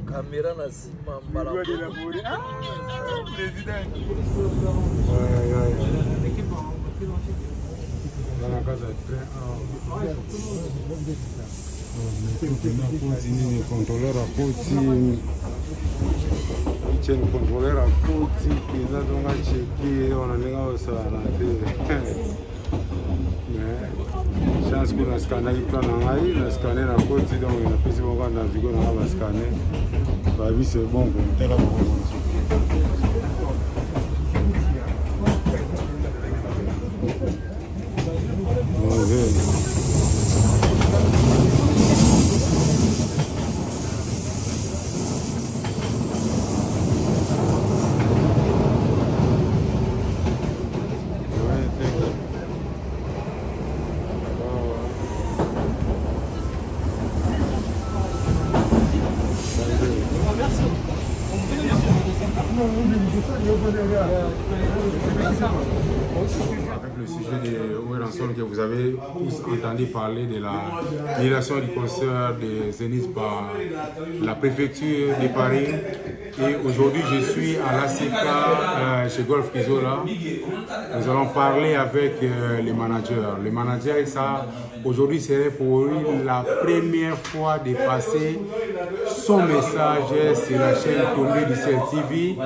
Caméra na sima mbala. Président. Dans la case de train. Le contrôleur à côté. Le contrôleur à côté. Qui a donc à checker. On a déjà au salon. Mais chance qu'on a scanné le plan en aïe, on a scanné la côte, donc on a pris mon gars dans le vigo, on a scanné. Bah oui, c'est bon, on est là pour avec le sujet de Oueranson que vous avez tous entendu parler de la violation du concert de Zénith par la préfecture de Paris. Et aujourd'hui, je suis à l'ACK chez Golf Kizola. Nous allons parler avec les managers. Les managers, ça, aujourd'hui, serait pour lui la première fois de passer son message sur la chaîne tournée du CLTV,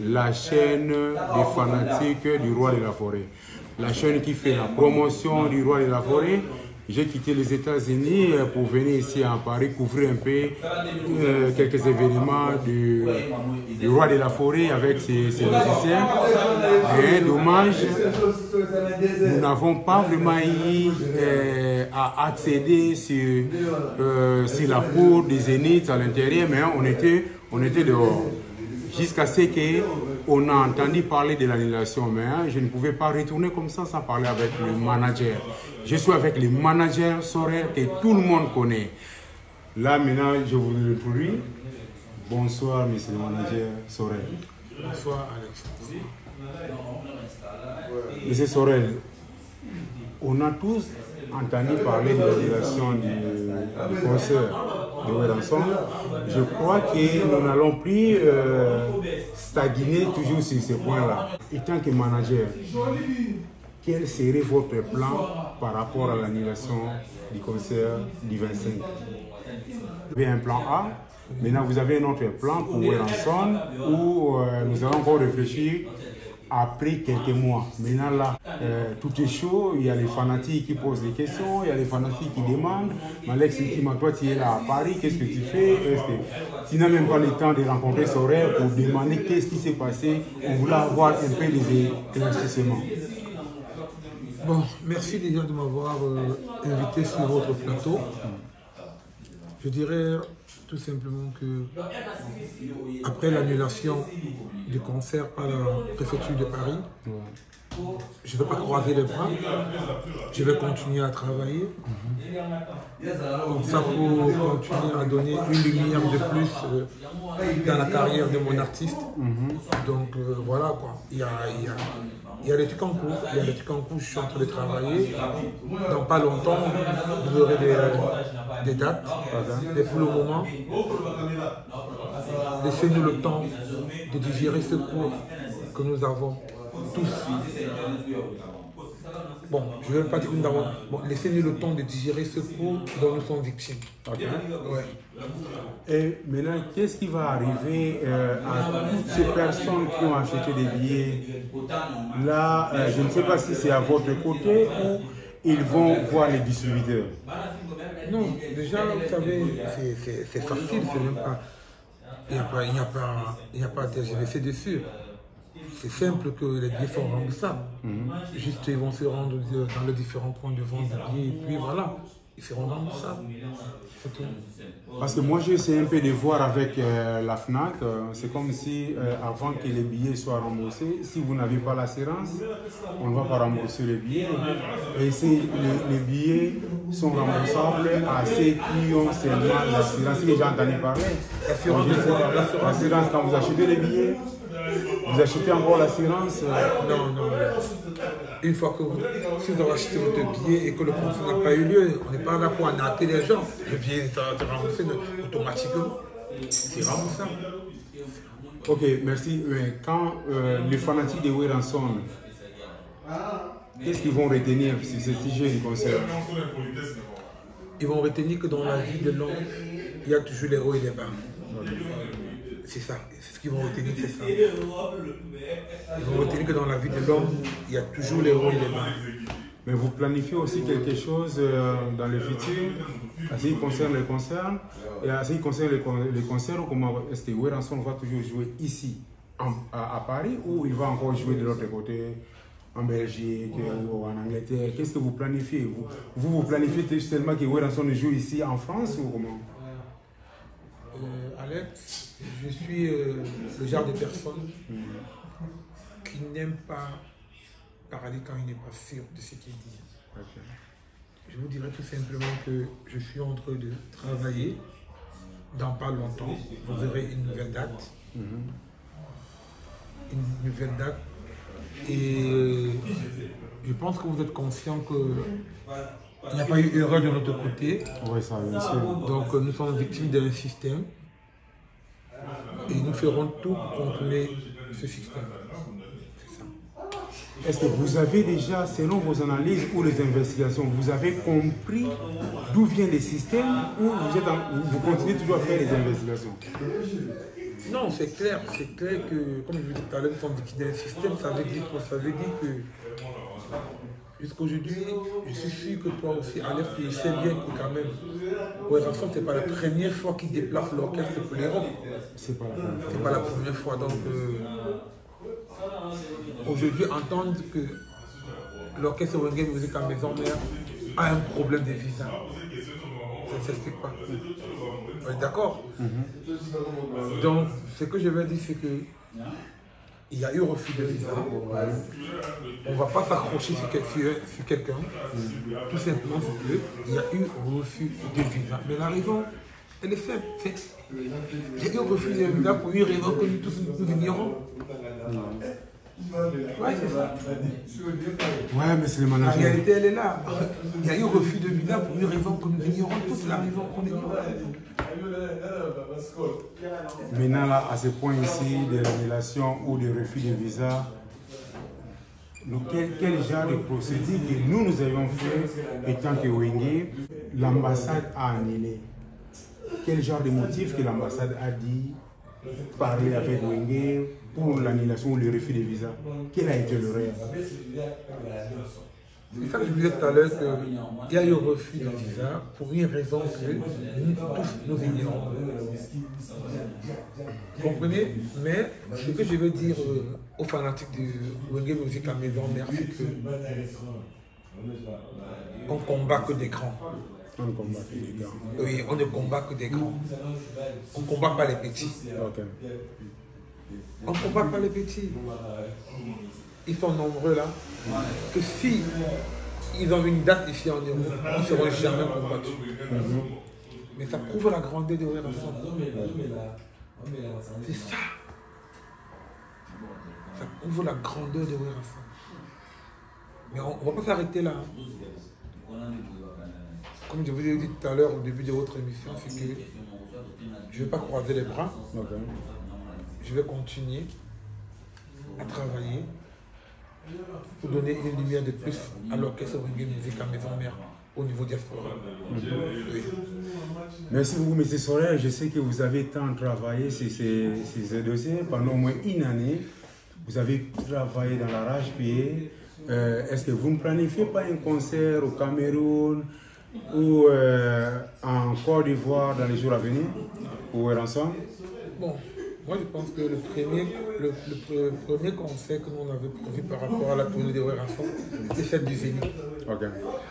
la chaîne des fanatiques du roi de la forêt. La chaîne qui fait la promotion du roi de la forêt. J'ai quitté les États-Unis pour venir ici à Paris couvrir un peu quelques événements du roi de la forêt avec ses musiciens. Et dommage, nous n'avons pas vraiment eu à accéder sur la cour des Zénith à l'intérieur, mais on était dehors. Jusqu'à ce qu'on a entendu parler de l'annulation, mais je ne pouvais pas retourner comme ça sans parler avec le manager. Je suis avec le manager Sorel que tout le monde connaît. Là maintenant, je vous le introduis. Bonsoir, monsieur le manager Sorel. Bonsoir, Alex. Monsieur Sorel, on a tous entendu parler de l'annulation du concert de Oueranson. Je crois que nous n'allons plus stagner toujours sur ce point-là. Et tant que manager, quel serait votre plan par rapport à l'annulation du concert du 25? Vous avez un plan A, maintenant vous avez un autre plan pour Oueranson où nous allons encore réfléchir après quelques mois. Maintenant là, tout est chaud, il y a les fanatiques qui posent des questions, il y a les fanatiques qui demandent. Alex, toi tu es là à Paris, qu'est-ce que tu fais? Est-ce que tu n'as même pas le temps de rencontrer Sorel pour demander qu'est-ce qui s'est passé? On voulait avoir un peu des éclaircissements. Bon, merci déjà de m'avoir invité sur votre plateau. Je dirais tout simplement que après l'annulation du concert par la préfecture de Paris, je ne vais pas croiser les bras, je vais continuer à travailler, comme ça pour continuer à donner une lumière de plus dans la carrière de mon artiste. Donc voilà quoi, il y a des trucs en cours, je suis en train de travailler. Dans pas longtemps, vous aurez des dates. Et pour le moment, laissez-nous le temps de digérer ce cours que nous avons tous. Bon, je ne vais pas dire que nous avons... Bon, laissez-nous le temps de digérer ce cours dont nous sommes victimes. Okay. Ouais. Et maintenant, qu'est-ce qui va arriver à toutes ces personnes qui ont acheté des billets? Là, je ne sais pas si c'est à votre côté ou ils vont voir les distributeurs. Non, déjà, vous savez, c'est facile, c'est même pas... Il n'y a pas à tergiverser dessus. C'est simple que les billets sont remboursables. Juste, ils vont se rendre dans les différents points de vente de billets et puis voilà, ils seront remboursables. C'est tout. Parce que moi, j'essaie un peu de voir avec la FNAC. C'est comme si, avant que les billets soient remboursés, si vous n'avez pas l'assurance, on ne va pas rembourser les billets. Et si les billets sont remboursables à ceux qui ont seulement l'assurance, que j'ai entendu parler. L'assurance, quand vous achetez les billets, Vous achetez encore l'assurance? Non, non. Une fois que si vous avez acheté votre billet et que le contrôle n'a pas eu lieu, on n'est pas là pour arnaquer les gens. Le billet sera remboursé automatiquement. C'est remboursable. Ok, merci. Mais quand les fanatiques de Weranson, qu'est-ce qu'ils vont retenir sur ce sujet du concert? Ils vont retenir que dans la vie de l'homme, il y a toujours les hauts et les bas. C'est ça. C'est ce qu'ils vont retenir, c'est ça. Ils vont retenir que dans la vie de l'homme, il y a toujours les hauts et les bas. Mais vous planifiez aussi quelque chose dans le futur, en ce qui concerne les concerts, et en ce qui concerne les concerts, comment est-ce que Weranson va toujours jouer ici, à Paris, ou il va encore jouer de l'autre côté, en Belgique ou en Angleterre? Qu'est-ce que vous planifiez? Vous planifiez seulement que Weranson joue ici en France ou comment? Alex, je suis le genre de personne qui n'aime pas parler quand il n'est pas sûr de ce qu'il dit. Okay. Je vous dirais tout simplement que je suis en train de travailler. Dans pas longtemps, vous verrez une nouvelle date. Une nouvelle date. Et je pense que vous êtes conscient qu'il n'y a pas eu erreur de notre côté. Oui, ça, bien sûr. Donc nous sommes victimes d'un système. Et nous ferons tout pour contrôler ce système. Est-ce que vous avez déjà, selon vos analyses ou les investigations, vous avez compris d'où vient le système ou vous continuez toujours à faire les investigations? Non, c'est clair que, comme je vous disais tout à l'heure, nous sommes victimes d'un système, ça veut dire que jusqu'aujourd'hui, je suis sûr que toi aussi, Alex, tu sais bien que quand même, Weranson, ce n'est pas la première fois qu'ils déplacent l'orchestre pour l'Europe. C'est pas pas la première fois, donc aujourd'hui, entendre que l'orchestre Wenge Music à Maison Mère a un problème de visa, ça ne s'explique pas. On est d'accord? Donc, ce que je veux dire, c'est que il y a eu refus de visa. On ne va pas s'accrocher sur quelqu'un. Tout simplement, c'est qu'il y a eu refus de visa. Mais la raison, elle est simple. Il y a eu refus de visa pour une raison que nous tous nous ignorons. Ouais, c'est ça. Ouais, mais c'est le La management. réalité, elle est là. Il y a eu refus de visa pour une raison que nous ignorons tous, la raison qu'on ignore. Maintenant, là, à ce point ici, de l'annulation ou de refus de visa, quel genre de procédure que nous avions fait étant que Wenge, l'ambassade a annulé? Quel genre de motif que l'ambassade a dit, parler avec Wenge pour l'annulation ou le refus de visa? Quel a été le réel? C'est ça que je vous disais tout à l'heure, qu'il y a eu refus de visa pour une raison que nous tous nous ignorons. Vous comprenez? Mais ce que je veux dire aux fanatiques de Wenge Music à Maison Mère, c'est qu'on ne combat que des grands. On ne combat que des grands. Oui, on ne combat que des grands. On ne combat pas les petits. Okay. On ne combat pas les petits. Ils sont nombreux là, que si ils ont une date ici en Europe, ils ne seront jamais combattus. Mais ça prouve la grandeur de Weranson. C'est ça. Ça prouve la grandeur de Weranson. Mais on ne va pas s'arrêter là. Comme je vous ai dit tout à l'heure au début de votre émission, c'est que je ne vais pas croiser les bras. Okay. Je vais continuer à travailler pour donner une lumière de plus à l'orchestre Wenge Music à Maison Mère au niveau diaspora. Oui. Merci beaucoup, M. Sorel. Je sais que vous avez tant travaillé sur ces dossiers pendant au moins une année. Vous avez travaillé dans la rage-pied. Est-ce que vous ne planifiez pas un concert au Cameroun ou en Côte d'Ivoire dans les jours à venir pour Weranson? Bon, moi je pense que le premier concert que nous on avait prévu par rapport à la tournée de Weranson, c'était celle du Zénith. Okay.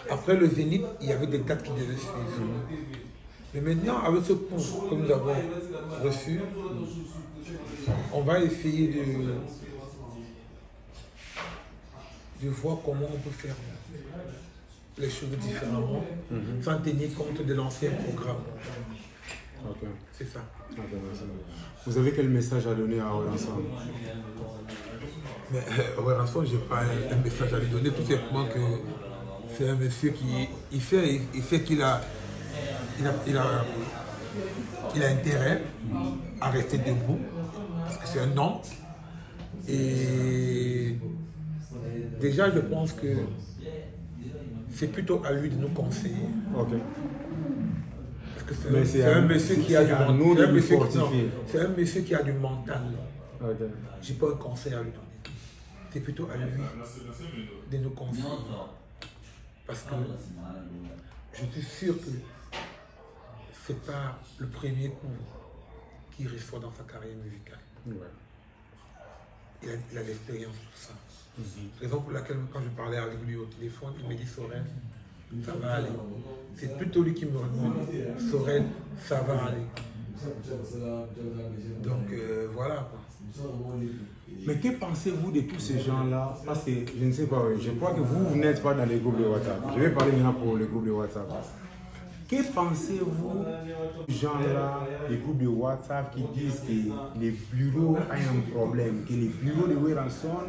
Après le Zénith, il y avait des dates qui devaient suivre. Mais maintenant, avec ce pont que nous avons reçu, on va essayer de voir comment on peut faire les choses différemment, sans tenir compte de l'ancien programme. Ok. C'est ça. Ok, merci. Vous avez quel message à donner à Oranson? Mais Oranson, je n'ai pas un message à lui donner, tout simplement que c'est un monsieur qui il fait qu'il a intérêt à rester debout, parce que c'est un homme. Et déjà, je pense que c'est plutôt à lui de nous conseiller. Ok. Parce que c'est un monsieur qui a du mental. C'est un monsieur qui a du mental. Ok. Je n'ai pas un conseil à lui donner. C'est plutôt à lui de nous conseiller. Parce que je suis sûr que ce n'est pas le premier coup qu'il reçoit dans sa carrière musicale. Ouais. Il a l'expérience pour ça. Raison pour laquelle, quand je parlais avec lui au téléphone, il me dit Sorel, ça va aller. C'est plutôt lui qui me répond Sorel, ça va aller. Donc voilà quoi. Mais que pensez-vous de tous ces gens-là? Parce que je ne sais pas, je crois que vous n'êtes pas dans les groupes de WhatsApp. Je vais parler maintenant pour les groupes de WhatsApp. Que pensez-vous de ces gens-là, les groupes de WhatsApp qui disent que les bureaux ont un problème, que les bureaux de Oranson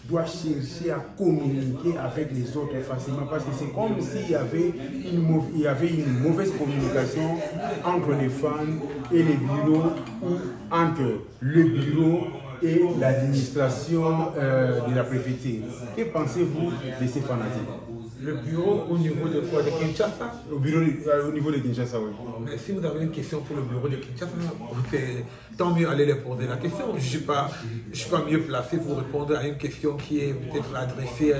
doivent chercher à communiquer avec les autres facilement? Parce que c'est comme s'il y avait une mauvaise communication entre les fans et les bureaux, ou entre le bureau et l'administration de la préfecture. Que pensez-vous de ces fanatiques? Le bureau au niveau de quoi? De Kinshasa? Au niveau de Kinshasa, oui. Mais si vous avez une question pour le bureau de Kinshasa, tant mieux aller les poser la question. Je ne suis pas mieux placé pour répondre à une question qui est peut-être adressée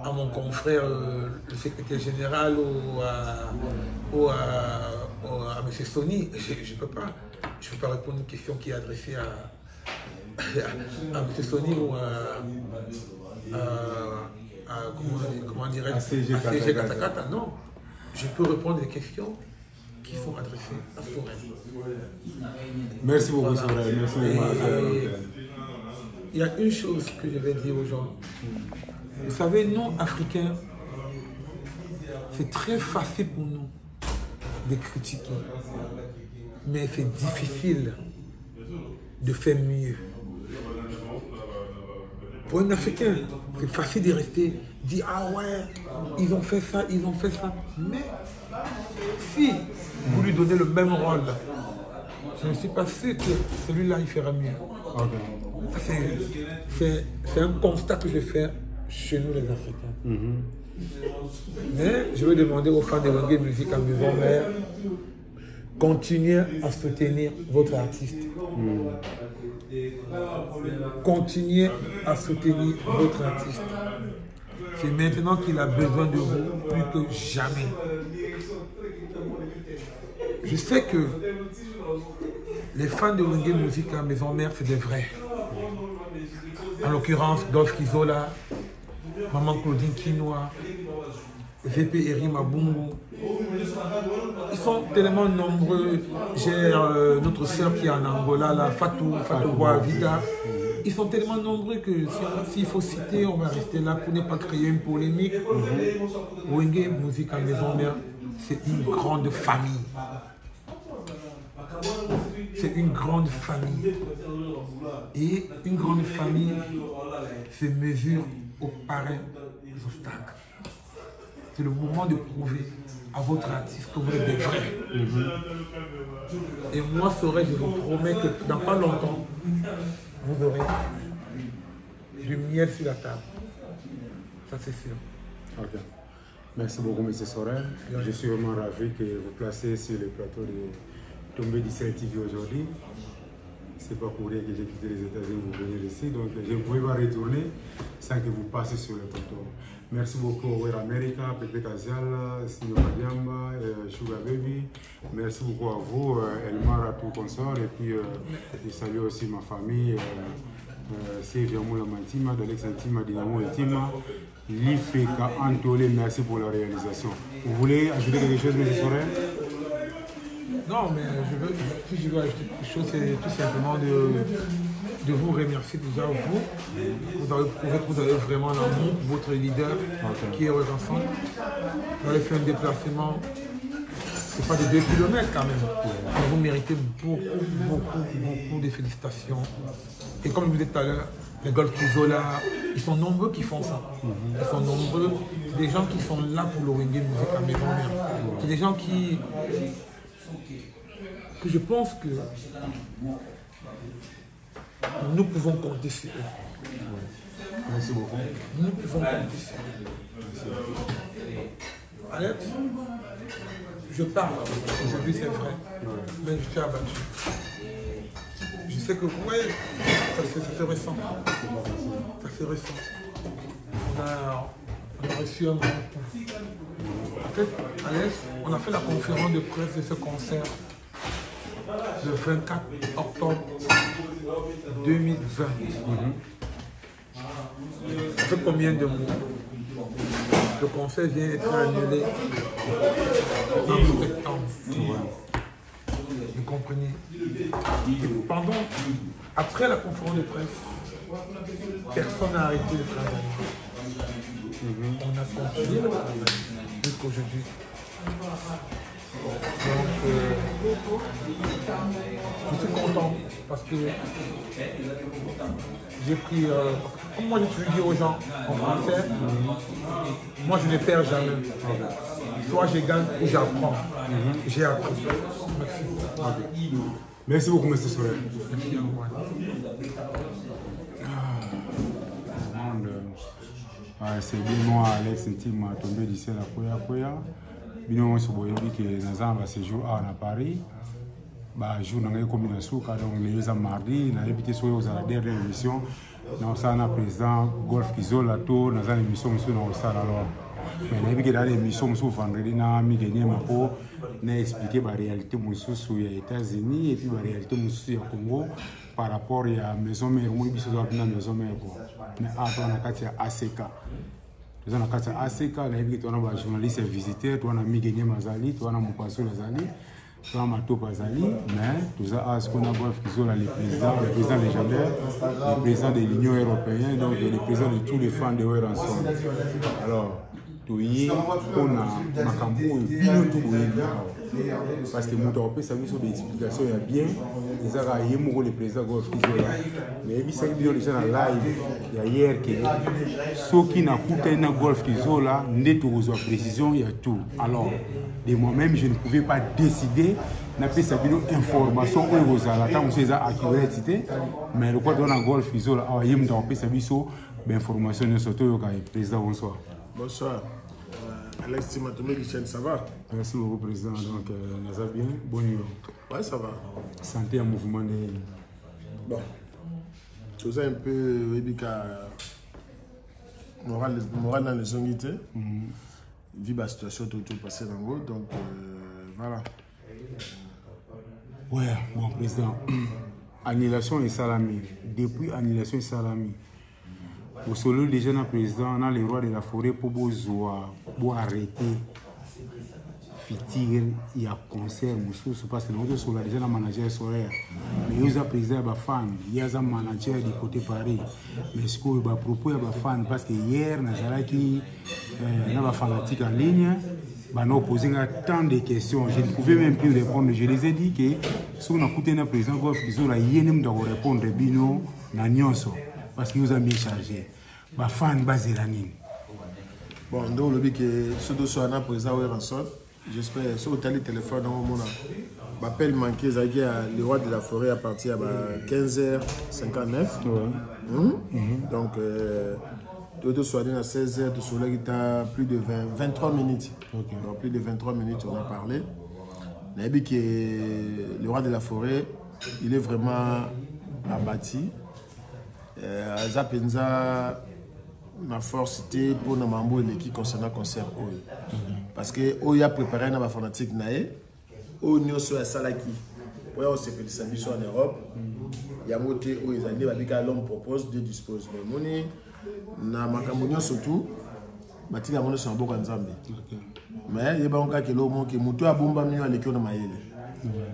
à mon confrère, le secrétaire général, ou à M. Sony. Je ne peux pas répondre à une question qui est adressée à M. Sony ou comment dirais-je, à CG Katakata. Non, je peux répondre à des questions qui sont adressées à Sorel. Merci beaucoup, Sorel. Merci beaucoup. Il y a une chose que je vais dire aux gens. Vous savez, nous, Africains, c'est très facile pour nous de critiquer. Mais c'est difficile de faire mieux. Pour un Africain, c'est facile de rester, dire ah ouais, ils ont fait ça, ils ont fait ça. Mais si vous lui donnez le même rôle, je ne suis pas sûr que celui-là il fera mieux. Okay. C'est un constat que je fais chez nous les Africains. Mais je vais demander aux fans de reggae musique à Maison Mère, continuez à soutenir votre artiste. Continuez à soutenir votre artiste. C'est maintenant qu'il a besoin de vous plus que jamais. Je sais que les fans de reggae musique à Maison Mère, c'est des vrais. En l'occurrence, Dolph Kizola, Maman Claudine Kinoa, VP Eri Mabungu. Ils sont tellement nombreux. J'ai notre soeur qui est en Angola, là, Fatou Boavida. Ils sont tellement nombreux que s'il faut citer, on va rester là pour ne pas créer une polémique. Reggae musique à Maison Mère, c'est une grande famille. C'est une grande famille. Et une grande famille se mesure au parrain des obstacles. C'est le moment de prouver à votre artiste que vous êtes des vrais. Et moi, Sorel, je vous promets que dans pas longtemps, vous aurez du miel sur la table. Ça, c'est sûr. Okay. Merci beaucoup, M. Sorel. Je suis vraiment ravi que vous placez sur le plateau de Tombé 17 TV aujourd'hui. C'est pas pour rien que j'ai quitté les États-Unis pour venir ici, donc je ne pouvais pas retourner sans que vous passiez sur le plateau. Merci beaucoup Wear America, Pepe Kaziala, Sino Madiamba, Sugar Baby. Merci beaucoup à vous, Elmar, à tout consort. Et puis je salue aussi ma famille, Sylvia Moula Mantima, D'Alex Intima, Dynamo Intima, Lifeka Antolé. Merci pour la réalisation. Vous voulez ajouter quelque chose, M. Sorel? Non, mais si je veux ajouter quelque chose, c'est tout simplement de vous remercier déjà, vous. Vous avez prouvé que vous avez vraiment l'amour pour votre leader qui est Oranson. Vous avez fait un déplacement, c'est pas de 2 km quand même. Mais vous méritez beaucoup de félicitations. Et comme je vous disais tout à l'heure, les Golf Kizola, ils sont nombreux qui font ça. Ils sont nombreux. C'est des gens qui sont là pour le Wenge Music Cameroun. C'est des gens que je pense que nous pouvons compter sur eux. Merci beaucoup. Nous pouvons compter sur eux. Alex, je parle. Aujourd'hui, c'est vrai. Mais je suis abattu. Je sais que, ouais, c'est récent. Ça c'est récent. On a reçu un grand coup. En fait, Alex, on a fait la conférence de presse de ce concert le 24 octobre 2020. Ça fait combien de mois? Le concert vient d'être annulé en septembre. Vous comprenez? Et après la conférence de presse, personne n'a arrêté de travailler. On a continué jusqu'aujourd'hui. Donc, je suis content parce que j'ai pris, comme moi j'ai toujours dit aux gens en français, moi je ne perds jamais. Soit je gagne ou j'apprends. J'ai appris. Merci. Merci beaucoup, M. Sorel. Merci à vous. C'est bien moi, Alex Ntime, tombé d'ici la Koya. Bino on se voyait que nous avons ce jour à Paris. Jour dans les combinaisons, donc les mardi, on a évité sur la dernière émission. Nous avons un président Golf Kizola, nous avons une émission dans le salon. Mais on a vu que dans l'émission, vendredi, nous avons gagné ma peau, nous avons expliqué la réalité aux États-Unis et puis la réalité au Congo par rapport à la maison mère. Moi, je suis dans la maison mère. Mais après, on a fait ACK. Nous avons fait ACK, on a vu que nous avons journaliste visiteur, nous avons gagné Mazali, nous avons Moukwaso Lazali. Nous avons Mato Pazali, mais nous avons ce qu'on a Golf Kizola, le président légendaire, le président de l'Union européenne, donc le président de tous les fans de We're Ensemble. Alors, on a Makambo parce que mon européen ça sur des explications il y a bien ils ont le président Golf Kizola mais il s'est dit déjà en live il y a hier que ceux qui n'a coûté un Golf Kizola n'est aux précision il y a tout alors de moi-même je ne pouvais pas décider n'a pas savoir information où vous allez tant vous êtes accurate mais le quoi dans la Golf Kizola il me donne pas savoir information surtout le président bonsoir. Bonsoir. Alex Timatomé Guichen, ça va? Merci beaucoup, Président. Donc, nous allons bien. Bonne nuit. Ouais, ça va. Santé en mouvement. Bon. Tout ça un peu, moral dans les unités. Vu la situation tout passé dans le monde. Donc, voilà. Ouais, bon, Président. Annulation et salami. Depuis annulation et salami. Au solo déjà le président, on a le roi de la forêt pour arrêter fitir il y a concert parce que nous sommes déjà le manager solaire mais il y a président de fan il y a un manager du côté Paris mais ce que va propos à fan parce que hier Nazaraki n'a fanatique en ligne nous posé tant de questions je ne pouvais même plus répondre je les ai dit que si on a écouté le président Golf Kizola il y a répondre bino na nyonso parce qu'il nous a bien chargé. Les fans basés là. Bon, donc le but que ce dossier est président We're Ensemble. J'espère que si vous avez le téléphone dans le monde, l'appel manqué, le roi de la forêt à partir de 15h59. Donc, tout le soir à 16h, tout le qui a plus de 23 minutes. Okay. Donc, plus de 23 minutes, on a parlé. Le roi de la forêt, il est vraiment abattu. Zapenza ma force était pour nos membres qui concernant le concert parce que il a préparé une fanatique naé au niveau sur la salaki pour on se fait des samedis en Europe il y a monté où ils allaient avec l'homme propose de dispose mais moni na makambo surtout batika moni sur beaucoup nzambe mais il y a pas encore que l'homme qui muto abomba mieux avec on maele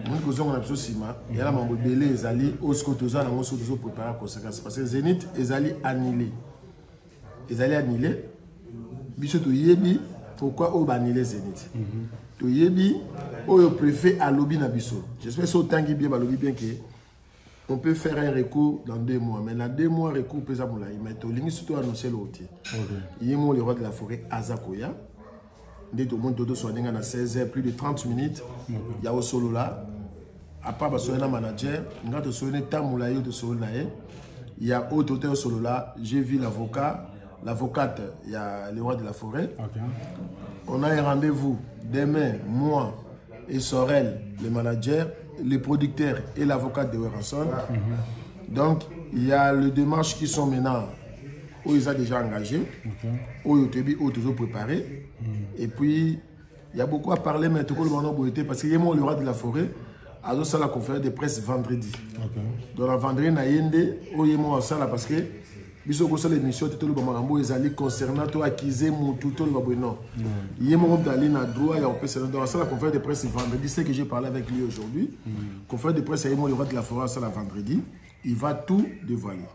moi que on a besoin sima il y a la mambo belé ils allaient au scotoza na moso toujours préparer conséquences parce que Zénith ils allaient annuler biso to yebi pourquoi on annulé Zénith toyebi oyo préfet à lobby na biso. J'espère que autant bien lobby bien que on peut faire un recours dans 2 mois, mais dans 2 mois recours peut ça moula. Mais to lingi surtout annoncer l'autre. Yemo le roi de la forêt Azakoya. Dès tout le monde dodo soit à 16h plus de 30 minutes. Il y a au solo là. À part un manager, quand tu sois moula yo de solo là, il y a autre hôtel au solo là. J'ai vu l'avocat, l'avocate, il y a le roi de la forêt. On a un rendez-vous demain, moi et Sorel, le manager, les producteurs et l'avocat de Weranson. Donc, il y a les démarches qui sont maintenant où ils ont déjà engagé, où ils ont toujours préparé. Et puis, il y a beaucoup à parler, mais tout le monde a parce qu'il y a le roi de la forêt, à la conférence de presse vendredi. Donc, le vendredi, il y a Yende, où il y a ça parce que biso ko sala émission tout le bamarambo ezali concernant to acquiser mutu tout le babeno yemo dali na droit ya opesa dans la conférence de presse vendredi c'est que j'ai parlé avec lui aujourd'hui conférence de presse yemo le roi de la forêt ça la vendredi il va tout dévoiler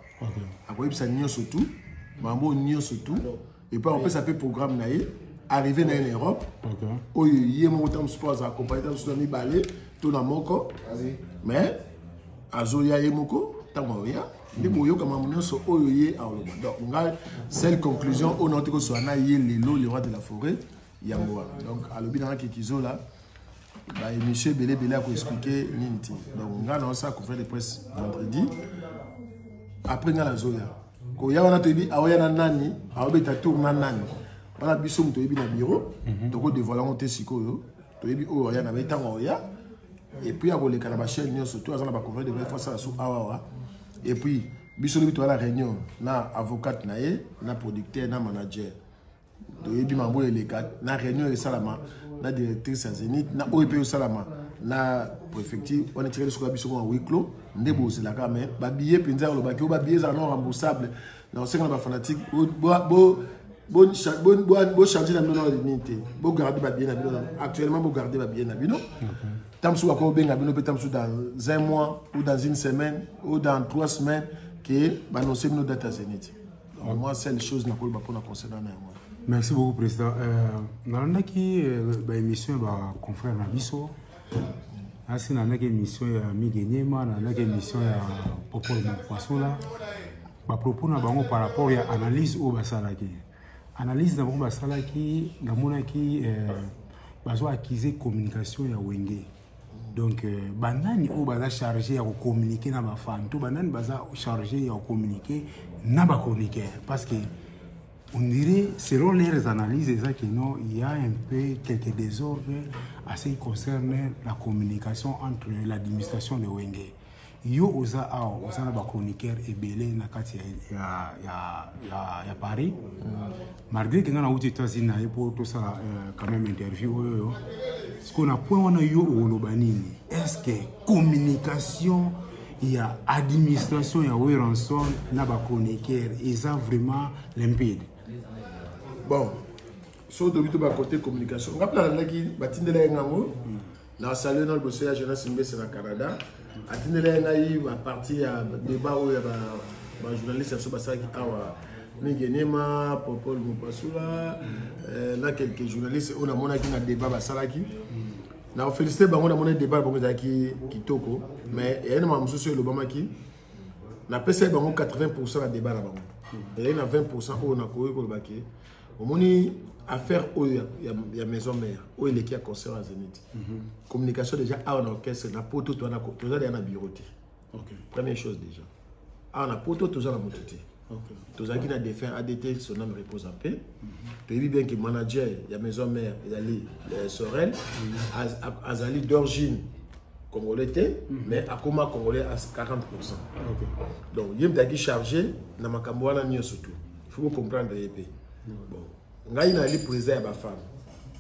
après ça nio surtout mambo nio surtout et puis on peut s'appeler programme naé arriver dans l'Europe o yemo tam sport accompagner tam sudani balé tout na moko mais azoya yemoko tamoya donc, c'est la conclusion au nom de le roi de la forêt. Donc, à l'obédience qui est là, monsieur Belé a expliqué l'unité. Donc, on a ça qu'on fait des presse vendredi. Après, on a la Zoya. Quand on a dit, on a nani, on a tourné nani. On a dit, on a bureau. Donc, on dévoile un tessiko. On a dit, et puis, on a dit, on a surtout, on a couvert des fois ça sous Awawa. Et puis, bisous à la réunion, na avocate naé, na producteur, na manager. Donc, et puis mambo et les quatre, na réunion et salama, na directrice à Zénith, na OEP salama, na préfecture, on est tiré sur la bisou en huis clos, ndebo c'est la caméra, babillet pinza le baquet, babillet non remboursable. Non, c'est qu'on a fanatique, bon changer la unité, bon garder babillet na bino, actuellement bon garder babillet na bino. Tant que dans un mois ou dans une semaine ou dans 3 semaines que annoncer nos dates à Zénith. Moi, c'est les choses pour la concernant. Merci beaucoup, Président. Dans la émission, confrère Nabiso, c'est une émission de Miguenyema, une émission de Popol Mopassola. Propos par rapport à l'analyse au Basalaki. Analyse de Basalaki, qui a acquis communication à Wenge. Donc, banani ou baza chargé à communiquer na ba fan, tout banani baza chargé à communiquer na ba chroniqueur parce que on dirait selon leurs analyses il y a un peu quelques désordres à ce qui concerne la communication entre l'administration de Wenge. Yo oza na ba chroniqueur ebele na kati ya Paris. Malgré que nous avons été aux pour tout ça quand même interview ce qu'on a point on a yo olobanini est-ce que communication il y a administration il y a Weranson na ba chroniqueur ils ont vraiment limpide. Bon sur de ba côté communication on rappelle là qui batindela ngango na saluer dans le dossier à jeunesse mbese na Canada atindela ngai à partir à débat où ba journaliste sur basaki awa Miguenyema, Popol Mopassola, là quelques journalistes, on a mon qui n'a débat basalaki. Na félicité bango na mon débat bango zaki kitoko, mais il y a un membre social l'Obama qui na pèse bango 80% à débat là bango. Il y a 20% où on a couru pour le baquet. Au moni affaire où il y a maison mère, où il est qui a concert à Zénith. Communication déjà à un orchestre, na poto to na ko, to za na bureauté. OK. Première chose déjà. À na poto to za na motuti. Tous ceux qui ont défait ADT, son nom repose en paix. Tu as vu bien que le manager, il y a maison mère, Azali Sorel, Azali d'origine congolais, mais à comment congolais à 40%. Donc, il y a des chargé, il y a surtout. Il faut comprendre l'épée. Bon, il y a des présidents à la femme,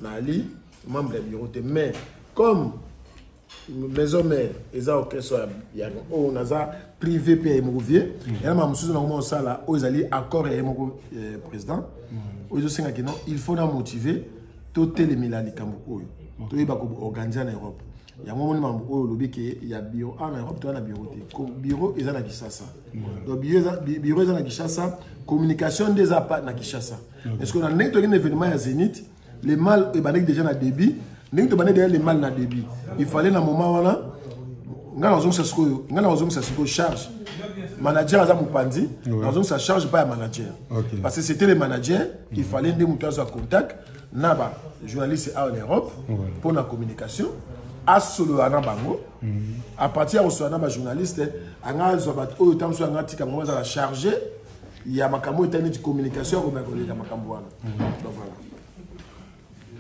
il y a des membres de bureau, mais comme maison mère eza orchestre ya on a privé pe émovier et là mamsusu na comment ça là aux alliés accord et président aux senga que non il faut na motiver tout les milali kambo oyo to yeba ko organiser en Europe ya moment mambo oyo lobi ke ya bureau en Europe to na bureau te bureau eza na Kinshasa donc bureau eza na Kinshasa communication des apparts na Kinshasa est-ce que dans un événement à Zénith les mal et banek déjà na débit Nous avons les mal dans le débit. Il fallait dans le moment où nous avons charge. Manager a pandi, nous avons sa charge pas manager. Parce que c'était les managers qu'il fallait des moutons en contact. Naba, journaliste en Europe pour la communication. À solo bango. À partir de ce journaliste, anga zobat o tam so anga tika mo za charger ya makambo internet de communication ko ba ko la makambo wana. Donc voilà.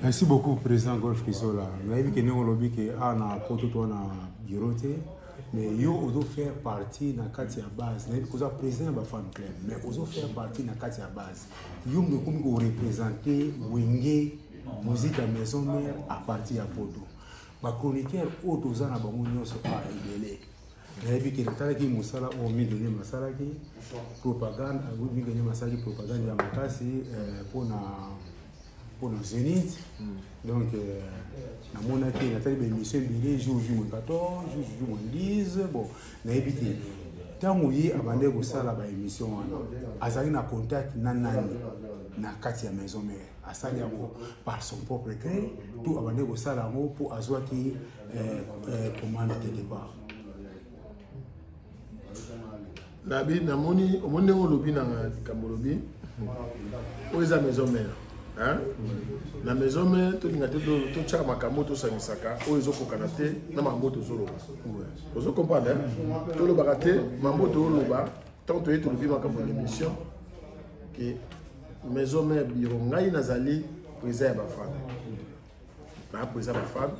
Merci beaucoup président Golf Kisola. Vous avez vu que nous lobby que ana poto to na bureau té mais yo ozo faire partie na kati ya base na ko za président ba fan club mais ozo faire partie na kati ya base. Yo me komi ko représenter Wenge musique à maison mère à partir ya poto. Ma chroniqueur autoza na bango nyonso a ebele. Na yebi ke tala ki musala o mi donné masala ki propagande a mi donné masala ki propagande ya makasi pour Zénith. Donc na mona ki na tali ba émission bilé jour 14, jour 10 bon na yebi ke tango yi abande ko sala ba émission wana azali na contact na nani na kati ya maison mère asali yango par son propre gré tout abande ko sala yango pour azwa ki commande quelque part nabi na moni omonde ngo lobi na kamolobi oza maison mère hein na maison mère to ngate to tchaka makambo to sangisaka ozo kokana te na mamoto zoloba ozo comprendre to lo bakate mamoto loba tant to eto lobi makambo l'émission que maison mère biro ngai nazali président ba femme na président ba femme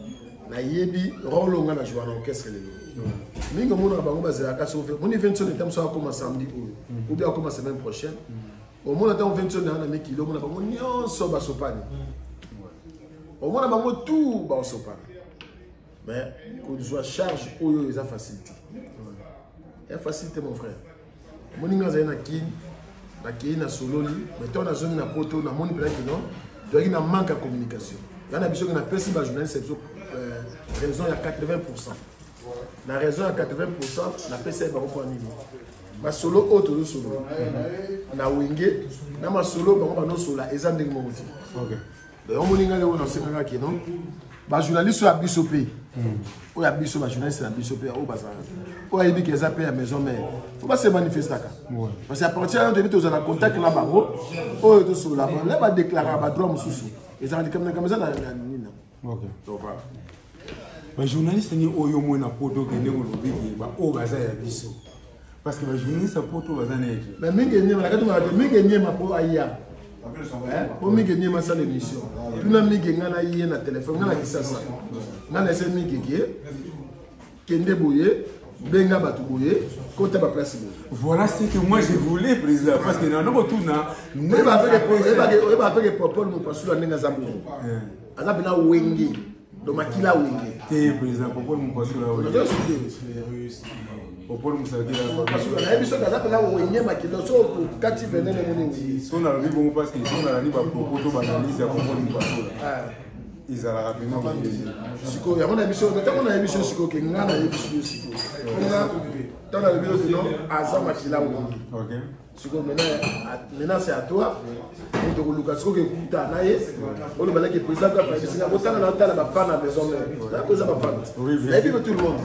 na yebi rolo nga na jouer na orchestre lelo mingo mona bango bazela ka sauver moni 27 temps so akoma samedi ou bien akoma semaine prochaine au moins dans 27 na na kilo mona bango nyonso ba sopani au moins bango tout ba sopani mais ko joie charge oyo eza facilité et facilité mon frère moni nga za na kin na sololi mais toi na zone na poto na moni peut-être non doit y na manque de communication yana biso na pesi ba journaliste c'est raison il y a 80%. La raison à 80%, la PC va reprendre niveau. Ma solo auto de solo. Na wenge, na ma solo ba no solo ezande mo moti. OK. Donc on moninga le on sait nga ki non. Ba journaliste à bisope. O ya biso ba journaliste à bisope o bazar. O ya bi ke za pe à maison mère. Faut pas se manifester ka. Parce qu'à partir de tous en contact na bango, o to solo là ba déclarer ba droit mususu. Ezande comme ça na nina. OK. Donc voilà. Les journalistes ni oyo mo na poto ke ndeko lobi ba o baza ya biso parce que les journalistes poto baza neje mais mingi nyema la katuma de mingi nyema po aya po mingi nyema sa l'émission tuna mingi ngana yé na téléphone ngana kisasa ngana ese mingi kende boye benga batu boye kota ba place boye. Voilà ce que moi je voulais président parce que na no tuna ne ba avec propos mo pasula nenga zambo azabe na wengi do makila wenge te président pour mon pasula wenge pour mon salakila pasula na biso kaza pela wenge makila so kati venene moni so na lobi bon parce que so na ni ba propos to ba analyse pour mon pasula izala rapidement siko ya mona biso ntango na biso siko ke ngana biso siko nga tana le biso non aza makila wenge. OK. Maintenant c'est à toi de Lucas que kuta naye on le balaki président ka président botana na tala ba fan na maison mère la cause ba fan et puis tout le monde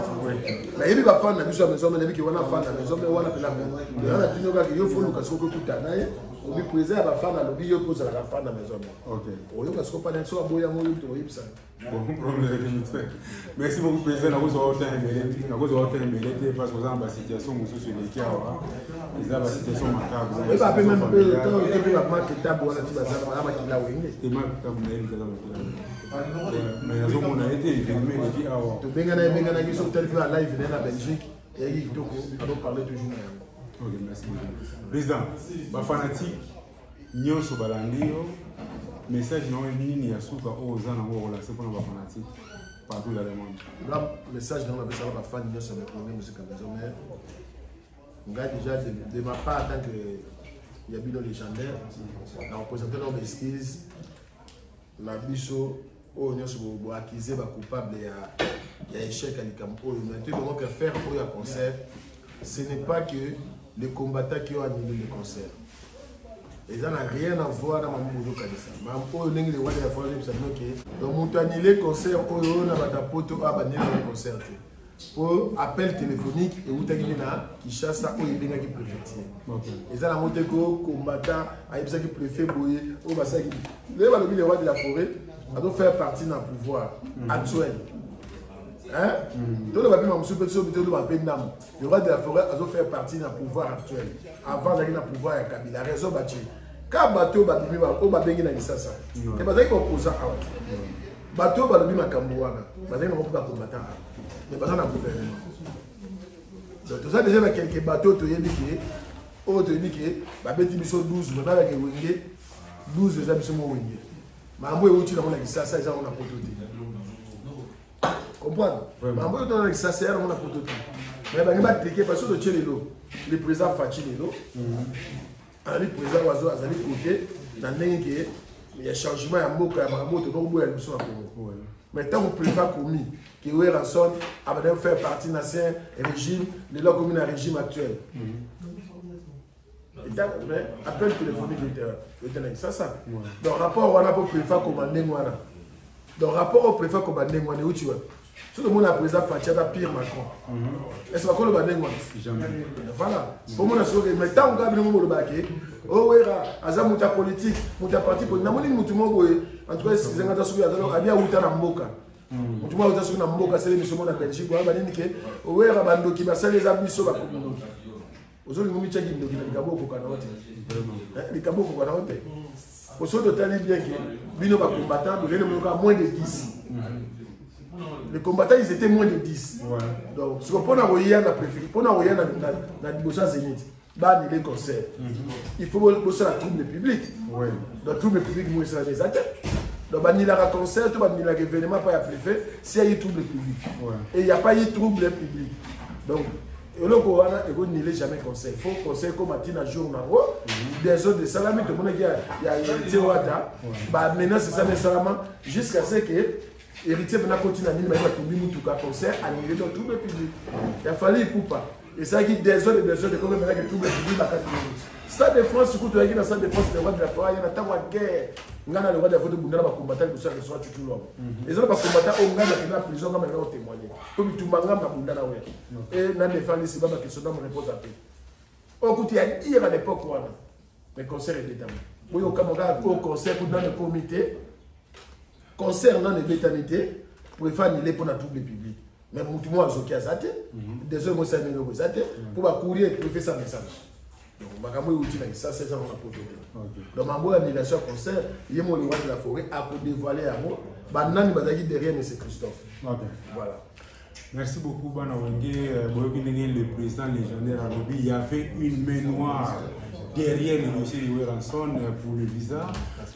mais il va fan na biso maison mère qui wana fan na maison mère wana pela on a tino ka yo faut Lucas que kuta naye on lui président ba fan na lobby yo cause la fan na maison mère. OK. O yo ka sko pa na so aboya mo yo to yipsa bon problème. Merci beaucoup président na cause autant mais parce que dans la situation mususu sur les cas ils ont la situation macabre. Oui, bah même peu de temps et puis la marque table wala tiba za na makila wenge. Et ma table na ile kaza makila. Mais yazo mona été filmé et puis awa. To benga na biso tel que live na Belgique et il donc on va parler toujours na. OK, merci beaucoup. Président, ba fanatique nyonso balandio message na nini ya suka oza na ngo relation pour ba fanatique partout dans le monde. Là message na ba ça ba fan nyonso na pour musique maison mère. Déjà de ma part en tant que Yabino légendaire, la représentant nos excuses, la biso, on a accusé coupable il y a échec à l'Ikampo. Maintenant, donc faire pour un concert, ce n'est pas que les combattants qui ont annulé le concert. Et ça n'a rien à voir dans mon boulot comme ça. Mais pour les gens qui ont fait ça, donc mon annulé concert pour eux na batapoto abané le concert. Pour appel téléphonique et où t'as gagné na qui chasse ça ou il vient qui préfère. Et ça la montée ko combattant a il ça qui préfère boyer au basa qui les balobi les rois de la forêt a doit faire partie d'un pouvoir actuel. Hein? Donc le papier m'a monsieur petit petit le papier nam. Le roi de la forêt a doit faire partie d'un pouvoir actuel. Avant d'aller dans le pouvoir à Kabila raison bâti. Quand bateau babimi ba o babengi na lisasa. Et bazaki ko posa out. Bateau balobi makambo wana. Bazaki na ko ba combattant. Mais pas dans le gouvernement. Donc, tout ça, déjà, il y a quelques bateaux qui ont été dit que 12, mais avec 12, les habits sont moins. Mais moi, je suis là, ça, ça, on a prototype. Comprendre? Mais moi, je suis là, ça, c'est on a prototype. Mais il y a des parce que le président Fachi, le président Oiseau, il y a changement, il y a un mot, mais tant qu'on peut faire commis, que oui, la sonne a faire partie de l'ancien régime, de leur commune un régime actuel. Appel téléphonique de ça. Donc, rapport au préfet commandé, donc, rapport au préfet commandé, où tu vois. Tout le monde a président Fatia pire Macron. Est-ce que Macron le bandé? Voilà. Pour moi, mais tant qu'on a le baquet, oh, oui, Azamuta politique, Mouta parti politique, en tout cas, c'est un gars qui a bien outé na mboka. Tu vois, outé na mboka, c'est l'émission de la Belgique. On va dire que, oui, Rabando qui m'a salé les amis sur la communauté. Aujourd'hui, nous avons dit que les Gabos pour Kanaote. Les Gabos pour Kanaote. Au sein de Tali bien que, Bino va combattre, nous avons moins de 10. Les combattants, ils étaient moins de 10. Donc, si on peut envoyer la préférence, pour envoyer la Dibosa Zénith, il concert. Il faut bosser la troupe publique. La troupe publique, nous sommes des attaques. Donc, il y a un concert, il y a un événement, pas de préfet, s'il y a eu trouble public. Et il n'y a pas eu trouble public. Donc, il n'y a jamais conseil. Il faut conseil comme matin jour des autres de salami, tout le monde qui a été au Wata. Maintenant, c'est ça, mais seulement jusqu'à ce que héritier va continuer à dire que tout le concert a annulé dans tout le public. Il a fallu qu'il coupe. Et ça qui des autres de comment maintenant que tout le public va Stade de France, surtout dans le Stade de France, le roi de la forêt, il y a un guerre. On a le roi de la forêt de Boundara va combattre le soir tout l'homme. Les autres va combattre au Ghana qui est en prison, on va témoigner. Comme tout le monde va Boundara. Et dans les familles, c'est pas ma question, on répond à paix. Au coup, il y a hier à l'époque, le concert est déterminé. Oui, au Cameroun, au concert, dans le comité, concernant les bétanités, pour faire annuler pour tout le public. Mais tout le monde a zoké à Zate, des hommes aussi à Méloro Zate, pour courir et faire ça message. Donc, ça, c'est ça qu'on a proposé. Donc, ma annulation concert, il y a mon roi de la forêt à dévoiler à moi. Maintenant, il va dire derrière, mais c'est Christophe. Voilà. Merci beaucoup, Banawenge. Le président légendaire a dit il y avait une main noire derrière le dossier de Weranson pour le visa.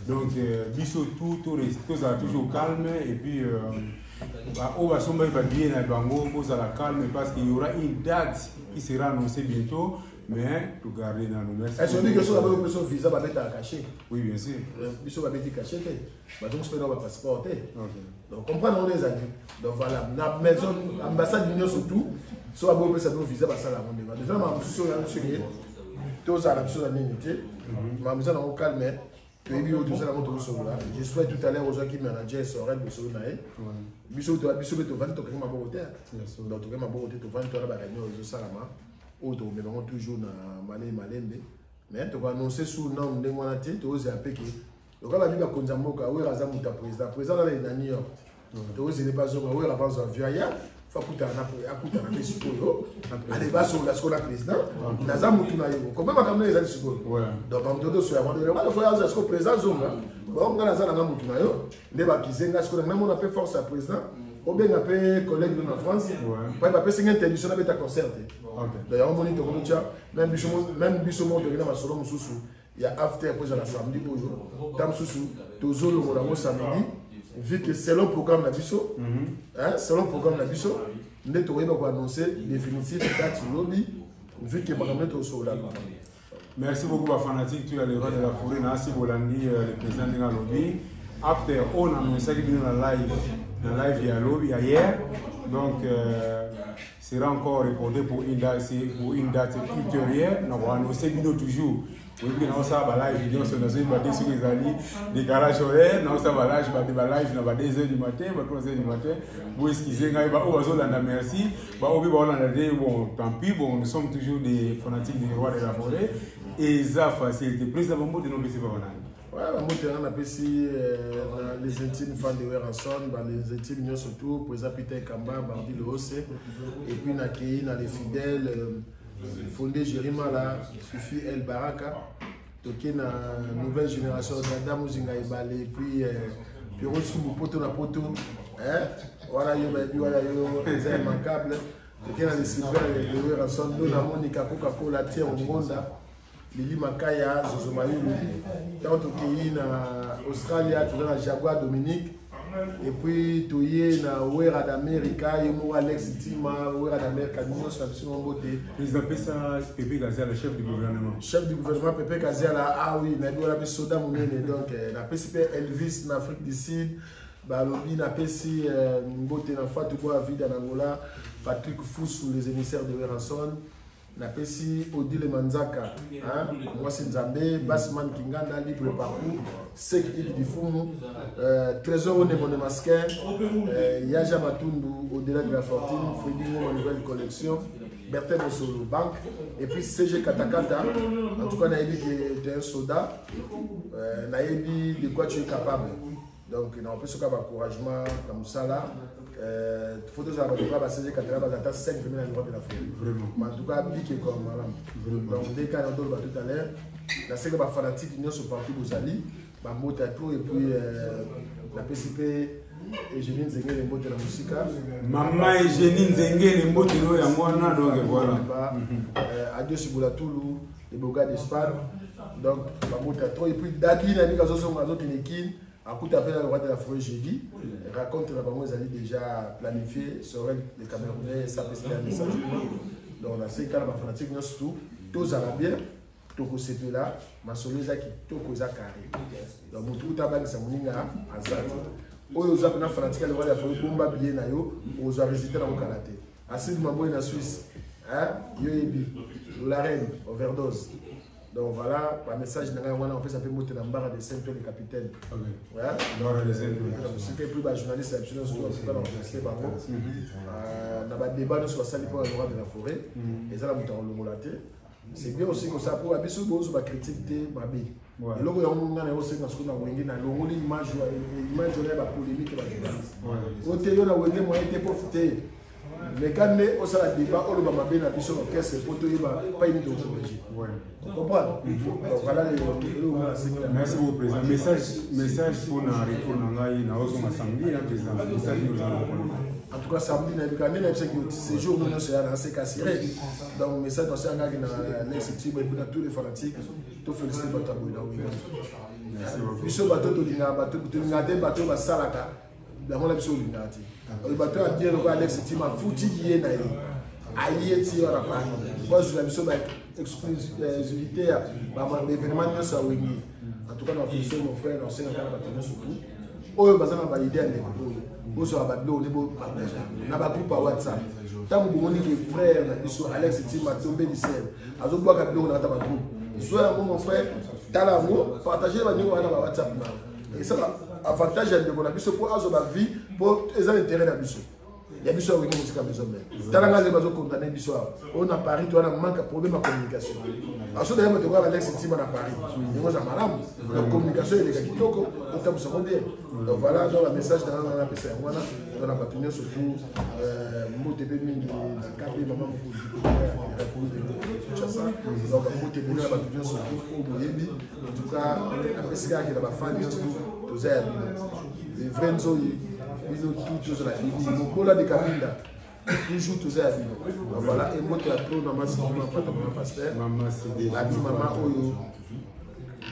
Donc, biso tout ça toujours calme. Et puis, on va bien à Bango, à la calme parce qu'il y aura une date qui sera annoncée bientôt. Mais tout garder dans nos messages. Est-ce qu'on dit que si on a besoin de visa, on va mettre à cacher? Oui, bien sûr. On va mettre à cacher. Donc, on va passeport. Donc, comprendre les amis. Donc, voilà. La maison, l'ambassade de l'Union surtout, si on a besoin de visa, ça va faire. Déjà, ma mission est en Syrie. Tous à la mission de l'unité. Ma mission est en calme. Je souhaite tout à l'heure aux gens qui manageaient sur Red de Solonae. Biso to vendre to kama bote. Donc to kama bote to vendre to la réunion aux Salama. Auto mais on toujours na malembe. Mais to va annoncer sous nom de moi naté to oser apeke. Donc la biba konza moka we raza muta président là na New York. To oser ne pas zo we avance avion ya. Fa kuta na mesiko yo. Allez ba sur la scola président. Na za mutu na yo. Comment ma kamna les siko. Donc en todo so ya vendre le voyage à président zonga. Bon on a za na mutu na yo. Ndeba kizenga scola même on appelle force à président. Ou bien appelé collègue de la France. Ouais, parce que c'est une interdiction avec ta concert. D'ailleurs, on monitor comme ça, même Bissomo de Rina Solo Moussou, il y a after après la samedi pour eux. Tam Soussou, Tozolo Moramo samedi, vu que c'est le programme la Bisso, selon le programme la Bisso, nous devons annoncer définitif date lobby, vu que Madame est au sol. Merci beaucoup à Fanatique, tu as le roi de la forêt, Nassi Bolandi, le président de la lobby. After, on a annoncé qu'il y a un live hier. Donc, sera encore reporté pour une date ultérieure. On va annoncer toujours Oui, non, ça va live, on se battre sur les alliés, décalage horaire, non, ça va live, je vais live, on va 2h du matin, 3h du matin. Vous excusez, merci. Bon, tant pis, bon, nous sommes toujours des fanatiques du roi de la forêt. Et ça, facilité. Plus d'avant de nos PC ouais, on a les intimes fans de Weranson, les intimes surtout, pour exemple Peter Kamba, Bardi le OC, et puis on a les fidèles. Fondé Jérima là, Sufi El Baraka, toqué na nouvelle génération d'Adam Muzinga Ibale, puis Rosubu Poto na Poto, voilà yo c'est immanquable, toqué na les super de Weranson, nous na Monica Coca-Cola Tia Omonda, Lili Makaya, Zozo Mayulu, tant toqué na Australia, toqué na Jaguar Dominique. Et puis, tu es na Ouera d'Amérique, et Alex Tima, Ouera d'Amérique, nous sommes absolument beauté. Ils appellent ça Pépé Gazia, le chef du gouvernement. Chef du gouvernement, Pépé Gazia, ah oui, il a dit Soda Mounene, donc, la PCP Elvis en Afrique du Sud, Balobi, la PC Mbote, la Fatou Vida en Angola, Patrick Foussou, les émissaires de Weranson. Na pesi Odile Manzaka, moi c'est Nzambe, Bassman Kingana, libre parcours, Sekti du Fumu, Trésor Onemone Masquin, Yaja Matundu, au-delà de la fortune, Freddy Mo, nouvelle collection, Bertin Mosolo, banque, et puis CG Katakata, en tout cas, Naïbi qui est un soldat, Naïbi de quoi tu es capable. Donc, on peut se faire encouragement comme ça là. Photos à la CG Katakata, on attend 5 premiers endroits de la folie. Mais en tout cas, Bic est comme voilà. Donc, dès qu'on a tout à l'heure, la série de fanatique, nous sommes partis aux alliés, Motato et puis la PCP. Et Génie Nzenge les mots de la musique. Maman et Génie Nzenge les mots de la musique. Donc voilà. Adieu Siboulatoulou, les Boga d'Espagne. Donc, Mamotato. Et puis Dadi, la Ligue Azozon, Azote Nekin, à coup d'appel à la roi de la forêt jeudi. Raconte la maman, ils allaient déjà planifier sur les Camerounais, ça peut se faire un message. Donc, on a ces cas, la fanatique, nous surtout, tous Arabiens. Toko c'était là, ma soleza qui toko za carré. Donc mon tout tabac ça moninga azat. Oyo za na fanatique le wala fo bomba bien na yo, ozo résister dans karaté. Asid mambo na Suisse, yo yebi, la reine overdose. Donc voilà, un message na wana on peut s'appeler monter dans barre de Saint-Pierre le capitaine. OK. Voilà, barre de Saint-Pierre. C'était plus bas journaliste absolument sur la université bango. Na ba débat sur ça pour la loi de la forêt et ça la monter en lomolaté. C'est bien aussi que ça pour abisso bozo ba critique te mabe. Et logo ya munga na yose na skuna wengi na longoli image na ba polémique ba journaliste. Ote yo na wenge mo été profiter. Mais quand on ça la débat on ba mabe na biso na caisse poto yeba pas une de corriger. Tu comprends? Donc voilà les merci beaucoup président. Message pour na retour na ngai na ozo masambi na président. Message nous allons. En tout cas, samedi, ces jours, nous sommes assez cassés. Donc, message dans ce cas, l'institut, tous les fanatiques, tout féliciter votre abonné. Puis, ce bateau, tu as des bateaux à Salaka, dans mon épisode, le bateau a bien le l'institut, m'a foutu qui est naïf. Aïe, tu as pas. Moi, je l'ai mis exclusivité, l'événement, nous sommes réunis. En tout cas, nous avons fait mon frère, nous sommes en surtout. Oh, bah, ça m'a validé à l'époque. Vous avez un groupe à WhatsApp. Tant que vous avez des frères, Alex et Tim a tombé du ciel. Vous avez un groupe. Soit mon frère, partagez le niveau à WhatsApp. Et ça, avantage de mon avis, pour avoir vie, pour les intérêts de l'abus. Il y a des choses qui sont comme ça. Tant que vous avez condamné du soir, on a Paris, on a manque de problème de communication. Ensuite, on a voir Alex et Tim à Paris. Et moi, j'ai la communication est des kitoko, on t'a secondaire. Donc voilà, dans le message dans la PC, on a partenaire surtout Motebe Mingi, Kapi, Maman, donc Motebe Mingi, partenaire surtout au Boyebi. En tout cas, la PCA qui est la fan, tous les vrais Nzoyi, ils ont tous la vie. Mokola de Kabinda, toujours tous les amis. Donc voilà, et moi qui a trop dans ma situation, pasteur, la vie maman Oyo.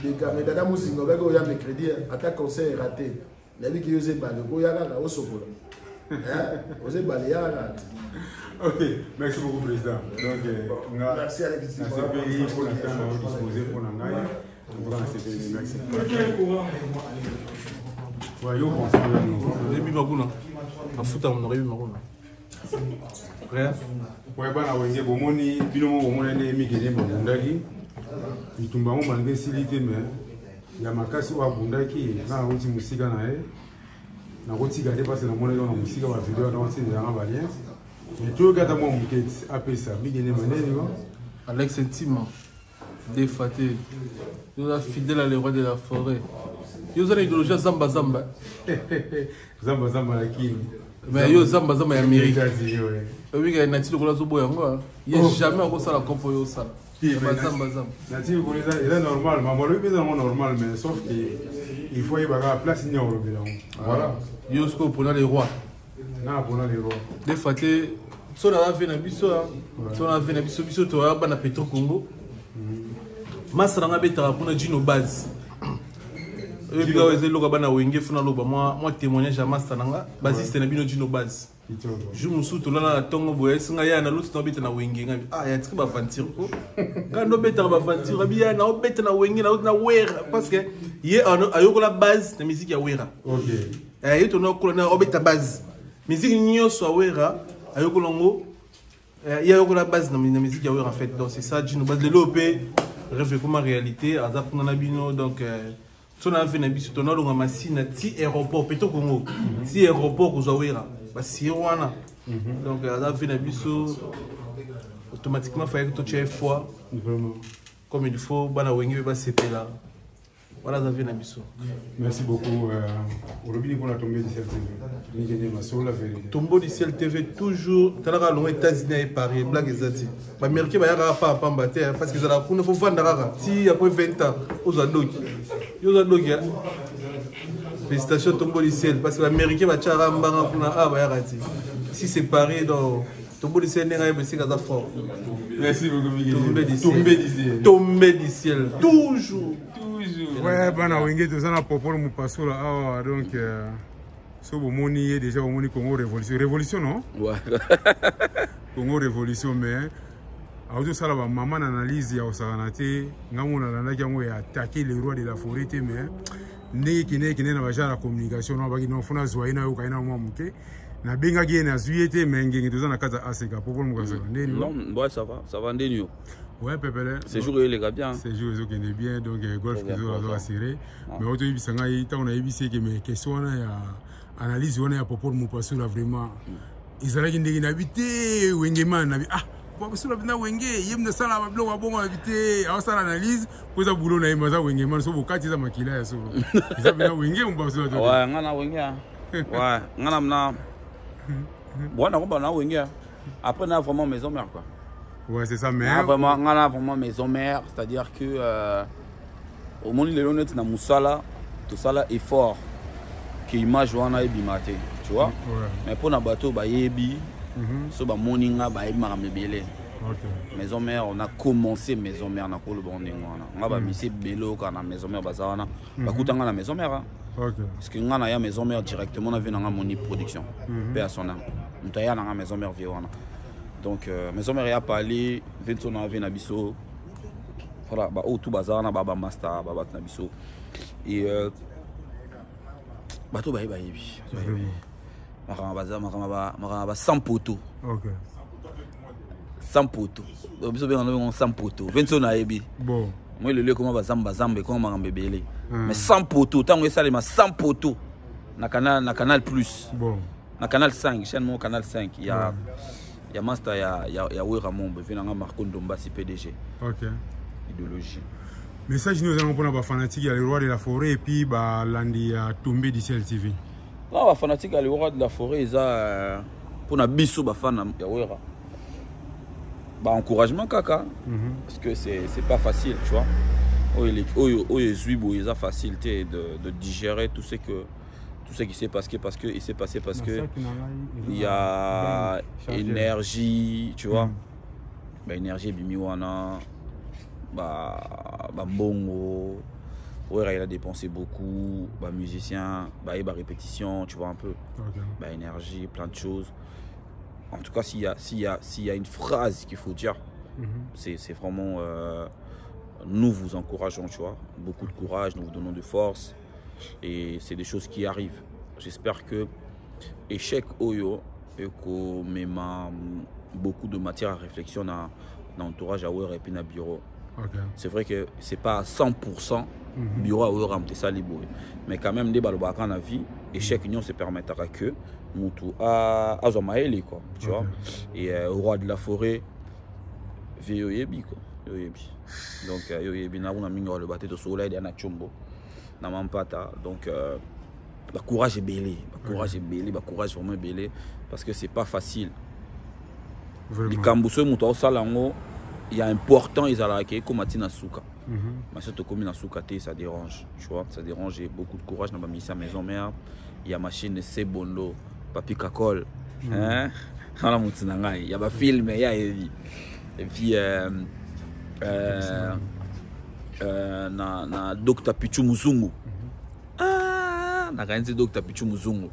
Des gars, mais Dada Mouzingo, il y a mercredi, attaque conseil raté. Il y a qui osent baler, il y a là, au Sokola. Osez baler, ok, merci beaucoup, président. Donc, merci Alex. Merci pour la temps à disposer pour l'Angaï. Merci. Voyons, on fout à mon oreille, frère. Ouais, bah, on a dit, bon, on est mis qui est bon, bitumba ngo bande silité mais ya makasi wa bundaki na uti musika na e na kotika te parce na mona na musika ba video na uti ya ba lien mais tout gata mo muketi apesa bigene maneni ngo Alex Intima défaté nous a fidèle à les rois de la forêt ils ont idéologie zamba zamba zamba zamba lakini mais yo zamba zamba ya Amérique oui il y a nati lokola zo boya ngo il jamais encore ça la compo yo ça zamba zamba nati lokola il est normal mais moi le normal mais sauf que il faut y avoir la place ni au robela voilà yo ce qu'on pour les rois na pour les rois défaté so na va na biso so na va na biso biso to ba na Petro Congo masara nga betara pour na Gino Base et puis quand ils loka bana wenge funa loba moi témoignage à master nanga basiste na bino Gino Base je me souto là na tongo boye singa ya na lutu na beta na wenge nga ah ya tsika ba vantir ko quand no betara ba vantir bien na beta na wenge na wera parce que ye ayoko la base na musique ya wera OK et to no ko na obeta base musique nyoso a wera ayoko longo il y a la base dans la musique en fait donc c'est ça Gino Base de l'OP rêve comme réalité azap na bino donc so na fait na biso to na longa machine ti aéroport Petro Congo ti aéroport ko zawera ba si wana donc azap fait na biso automatiquement fallait que to chef fois vraiment comme il faut bana wengi ba sepela voilà ça fait na biso merci beaucoup aujourd'hui pour la tombée du ciel TV ni gagner ma sur la vérité Tombeau du ciel TV toujours talaka longa États-Unis et Paris blague ezati ba américain ba yaka pa pamba te parce que ça la kuna faut vendre rara si après 20 ans aux adoki yo adoki félicitations Tombeau du ciel parce que l'américain va tchara mbanga kuna ah ba yaka ti si c'est Paris donc Tombeau du ciel n'est pas c'est ça fort merci beaucoup Miguel Tombeau du ciel toujours ouais bana wenge to sana popolo mupasola ah donc so bomoni déjà bomoni Congo révolution non Ouais. Congo révolution mais auto sala ba maman analyse ya osana te ngamona landaki yango ya attaquer les rois de la forêt te mais ndeki kine na baja la communication no baki no funa zoina yo kaina mo muke na benga ki na zuité mais ngenge to sana kata aseka popolo mukasala ndeni Non, ouais, ça va Ndenio. ouais pepele C'est jour les gars bien. ces jours qui est bien donc golf qui doit assurer mais auto ibisanga ita on a ibisé que mes questions ya analyse on a popolo mupasula vraiment izalaki ndenge na bité wengeman na ah parce que na wenge yemna sala ba blog abongo habité a sala analyse poza boulot na yemaza wengeman so bokati za makila ya so isa bina wenge mupasula to Ouais, ngana wenge. Ouais, ngana mna. Bon, on va na wenge. Après on a vraiment maison mère quoi. ouais c'est ça mais On a vraiment maison mère, c'est-à-dire que au monde les honnêtes na musala, tout ça là effort que image wana ebimate, tu vois. ouais. Mais pour na bateau ba yebi, so ba moninga ba ebima mebele. OK Maison mère, on a commencé maison mère na ko le bonding wana. On va misi belo kana maison mère bazawana. Ba kutanga na maison mère. OK Parce que ngana ya maison mère directement na vina nga moni production. Personne. Mutaya na maison mère viwana. Donc maison mère ya parlé, Vincent na vina biso. Voilà, ba tout bazar na baba master, baba na biso. Et bato ba yebi. Marama bazar, marama 100 poteaux. OK 100 poteaux. Biso bien on 100 poteaux. Vincent na yebi. bon Moi le comment bazamba zambe comment maramba bébélé. Mais 100 poteaux, tant que ça les 100 poteaux. Na canal plus. bon Na canal 5, chaîne mon canal 5, il y a master ya Wera Mombe, venanga Marco Ndombasi PDG. OK Idéologie. message nous allons pour les fanatiques il y a les rois de la forêt et puis ba landi ya Tombé du ciel TV Là les fanatiques les rois de la forêt ils a pour na biso ba fan ya Wera. Bah encouragement kaka parce que c'est pas facile, tu vois. Ils ont facilité de digérer tout ce qui s'est passé parce que il y a énergie, tu vois. Bah énergie bimiwana bah bongo. Ouais, il a dépensé beaucoup, bah musicien, bah répétition, tu vois un peu. OK Bah énergie, plein de choses. En tout cas, s'il y a une phrase qu'il faut dire, c'est vraiment nous vous encourageons, tu vois. Beaucoup de courage, nous vous donnons de force. Et c'est des choses qui arrivent. J'espère que échec Oyo et qu'on met beaucoup de matière à réflexion dans l'entourage à Ouer et puis dans le bureau. C'est vrai que c'est pas à 100% bureau à Oram, ça libre. Mais quand même, des balobaka en vie, échec union se permettra que Moutou à Zomaeli, quoi. Tu vois. Et au roi de la forêt, Yoyebi, quoi. Yoyebi. Donc, Yoyebi, n'a pas mis le bâté de soleil de Nachumbo. N'a même pas ta. Donc, le courage est belé. Le courage est belé. Le courage est vraiment belé. Parce que c'est pas facile. Les Kambousseux, Moutou, Salango, il y a important, ils ont la comme Matina Souka. Mais surtout comme une Souka, ça dérange. Tu vois, ça dérange. J'ai beaucoup de courage dans ma mission à maison mère. Il y a machine c'est Bondo, Papi Kakol. Hein? Il y a ma film, il y a et puis na Dr Pichu Muzungu. Ah, na quand Dr Pichu Muzungu.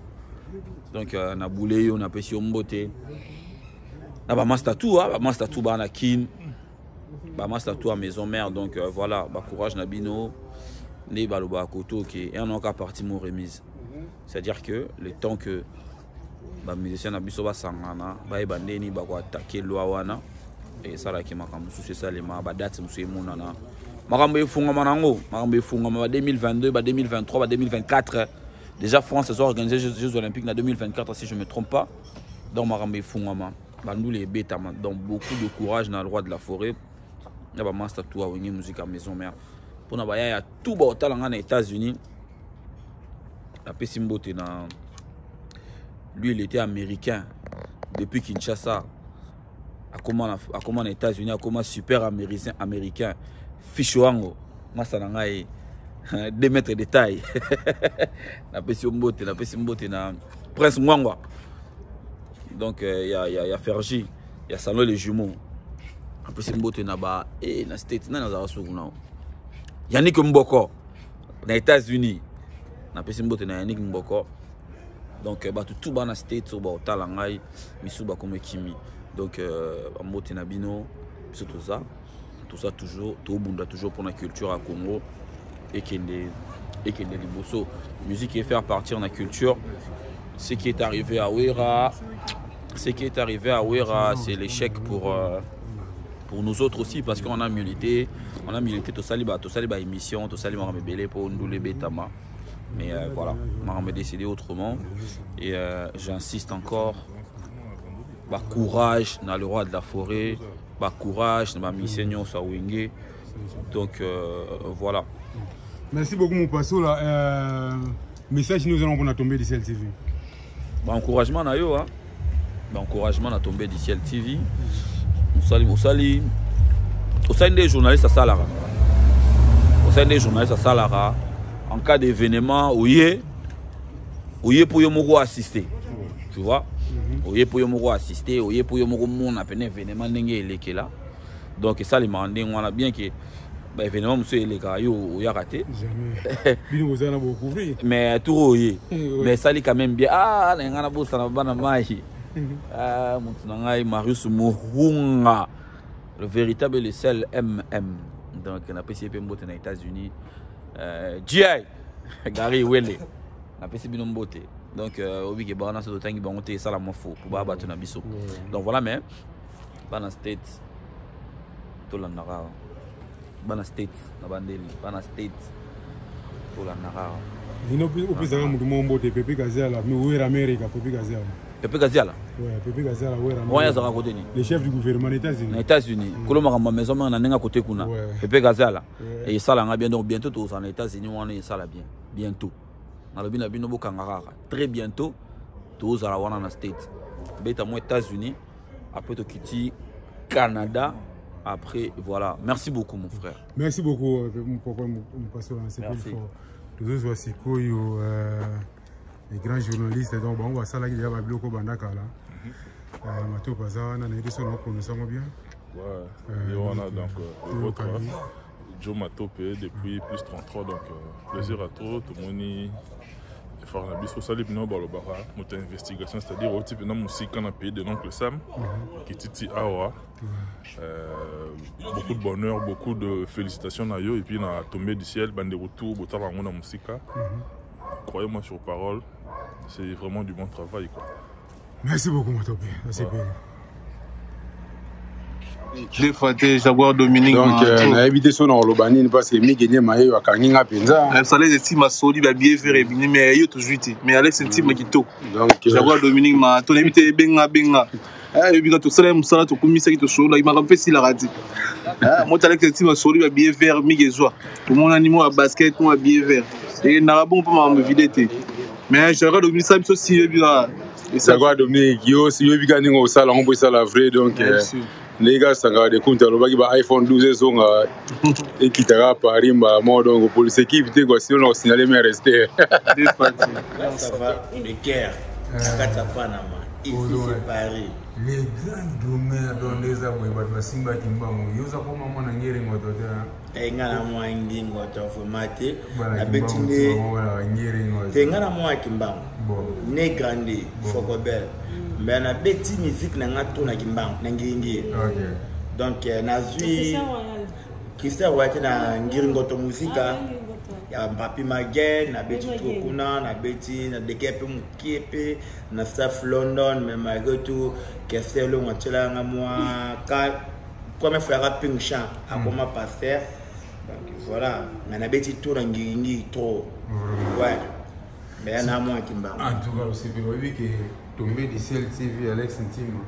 Donc na boulé, on a pêché Mbote. Na ba master tout, ba master tout ba na kin. Ba master tout à maison mère. Donc voilà, ba courage na bino. Ne baloba koto qui est un encore parti mon remise. C'est-à-dire que le temps que les musiciens n'abusent pas sangana, ils vont attaquer l'ouawana et ça là qui m'a comme c'est ça les ma date monsieur monana. Marambe fungama nango, marambe fungama 2022, 2023, 2024. Déjà France s'est organisé les Jeux Olympiques en 2024 si je me trompe pas. Donc marambe fungama, nous les bêta donc beaucoup de courage dans le roi de la forêt. Il y a master tout à winner musique à maison mère. Pour na baya tout ba talanga aux États-Unis. Lui, il était américain depuis Kinshasa. A comment aux États-Unis, a comment super américain. Fichouango, moi ça n'a 2 mètres de taille. La Pessimbote, na Prince Mwangwa. Donc il y a Fergie, il y a Salon les jumeaux. La Pessimbote na ba et na States na za suguna. Yannick Mboko, aux États-Unis. Na Pessimbote na Yannick Mboko. Donc tout dans la state au bas talangai misuba comme kimi. Donc mbote na bino c'est tout ça toujours tout bunda toujours pour la culture à Congo et kende liboso musique et faire partir la culture. Ce qui est arrivé à Ouera, c'est l'échec pour nous autres aussi parce qu'on a milité tout saliba émission tout saliba rebelle pour nous les betama. Mais voilà, on m'a décidé autrement. Et j'insiste encore. Bah, courage dans le roi de la forêt. Bah, courage dans ma mission sur Wingé. Donc voilà. Merci beaucoup mon passo. Message nous allons pour tomber du ciel TV. Bah, encouragement na yo. Hein. Bah, encouragement à tomber du ciel TV. Au sali des journalistes à Salara. En cas d'événement, ouye pour yomoro assister. Tu vois? Ouye pour yomoro assister, ouye pour yomoro mon appel événement n'engé les là. Donc ça les mandés on a bien que événement monsieur les gars yo raté. Jamais. Mais tout ouye. Mais ça les quand même bien. Ah n'engana bossa na bana mai. Ah mon ngai Marius Muhunga. Le véritable le seul MM. Donc on a passé peu aux États-Unis. G.I. Gary Wele. On a passé bien beauté. Donc obi ke bana so tangi bangote ça la mo fo pour ba battu na biso. Donc voilà mais bana state to la nara. Bana state na bandeli, bana state to la nara. Ino opeza nga mutu mombote Pepe Gazala, mais où est Amérique Pepe Gazala? Pepe Gazala. Ouais, Pepe Gazala où est Amérique? Ouais, ça côté ni. Le chef du gouvernement des États-Unis. Les États-Unis. Koloma kamba maison na nenga côté kuna. Pepe Gazala. Et ça là bien donc bientôt tous en États-Unis on est ça là bien. Bientôt. Très bientôt, tous à la Wana State. Beta moi États-Unis, après Tokiti, Canada, après voilà. Merci beaucoup mon frère. Merci beaucoup mon papa, mon pasteur. Tous autres voici les grands journalistes. Donc on va ça là qu'il y a Babiloko Bandaka là. Mato Paza, on a été sur nous sommes bien. Ouais. On a donc votre Joe Matopé depuis plus 33 donc plaisir à tout le monde. Faire la bisous salib non balobara notre investigation c'est-à-dire au type de musique qu'on a payé de l'oncle Sam qui titi awa beaucoup de bonheur beaucoup de félicitations à eux et puis on a tombé du ciel bande de retour botala ngona musique croyez-moi sur parole c'est vraiment du bon travail quoi. Merci beaucoup Matopé, c'est bien. Des fois, Jaguar Dominique. Donc, on a évité son Orlobani parce que Miguel Maé a gagné à Penza. Ça les estime à Soli, bien fait, mais il y a toujours été. Mais Alex, c'est un type qui tôt. Donc, Jaguar Dominique, ton invité Benga. Et puis, quand tu sais, tu as commis ça qui te chaud, il m'a fait si la radio. Moi, Alex, c'est un type à Soli, bien vert, Miguel Joie. Tout le monde animé à basket, moi, bien vert. Et Narabon, pas me vider. Mais Jaguar Dominique, ça me fait si Jaguar Dominique, si vous gagné au salon, on peut ça la vraie. Donc, les gars, ça a des comptes à iPhone 12 et qui t'a à Paris, donc pour les équipes, si on a signalé, mais rester. Ça va, les guerres, ici c'est Paris. Les grands domaines dans les aboués, mais Simba Kimbango, ils ont comment on a géré notre terrain. Et ngana moi ngi ngoto formate na betinde ngana moi Kimbango ne grandi Fokobel mais na beti musique na ngato na Kimbango na ngingi donc na zui Christian Royal na ngiri ngoto musika ya Papi Magen na beti Tokuna na beti na Dekepe Mukiepe na staff London mais malgré tout Kesselo ngachela ngamwa ka comme faire rapping chant à comment passer. Donc voilà, on a bêti tout dans Guingi trop. Ouais. Mais on a moins qui m'a. En tout cas, c'est bien vu que tomber du ciel TV Alex Intime.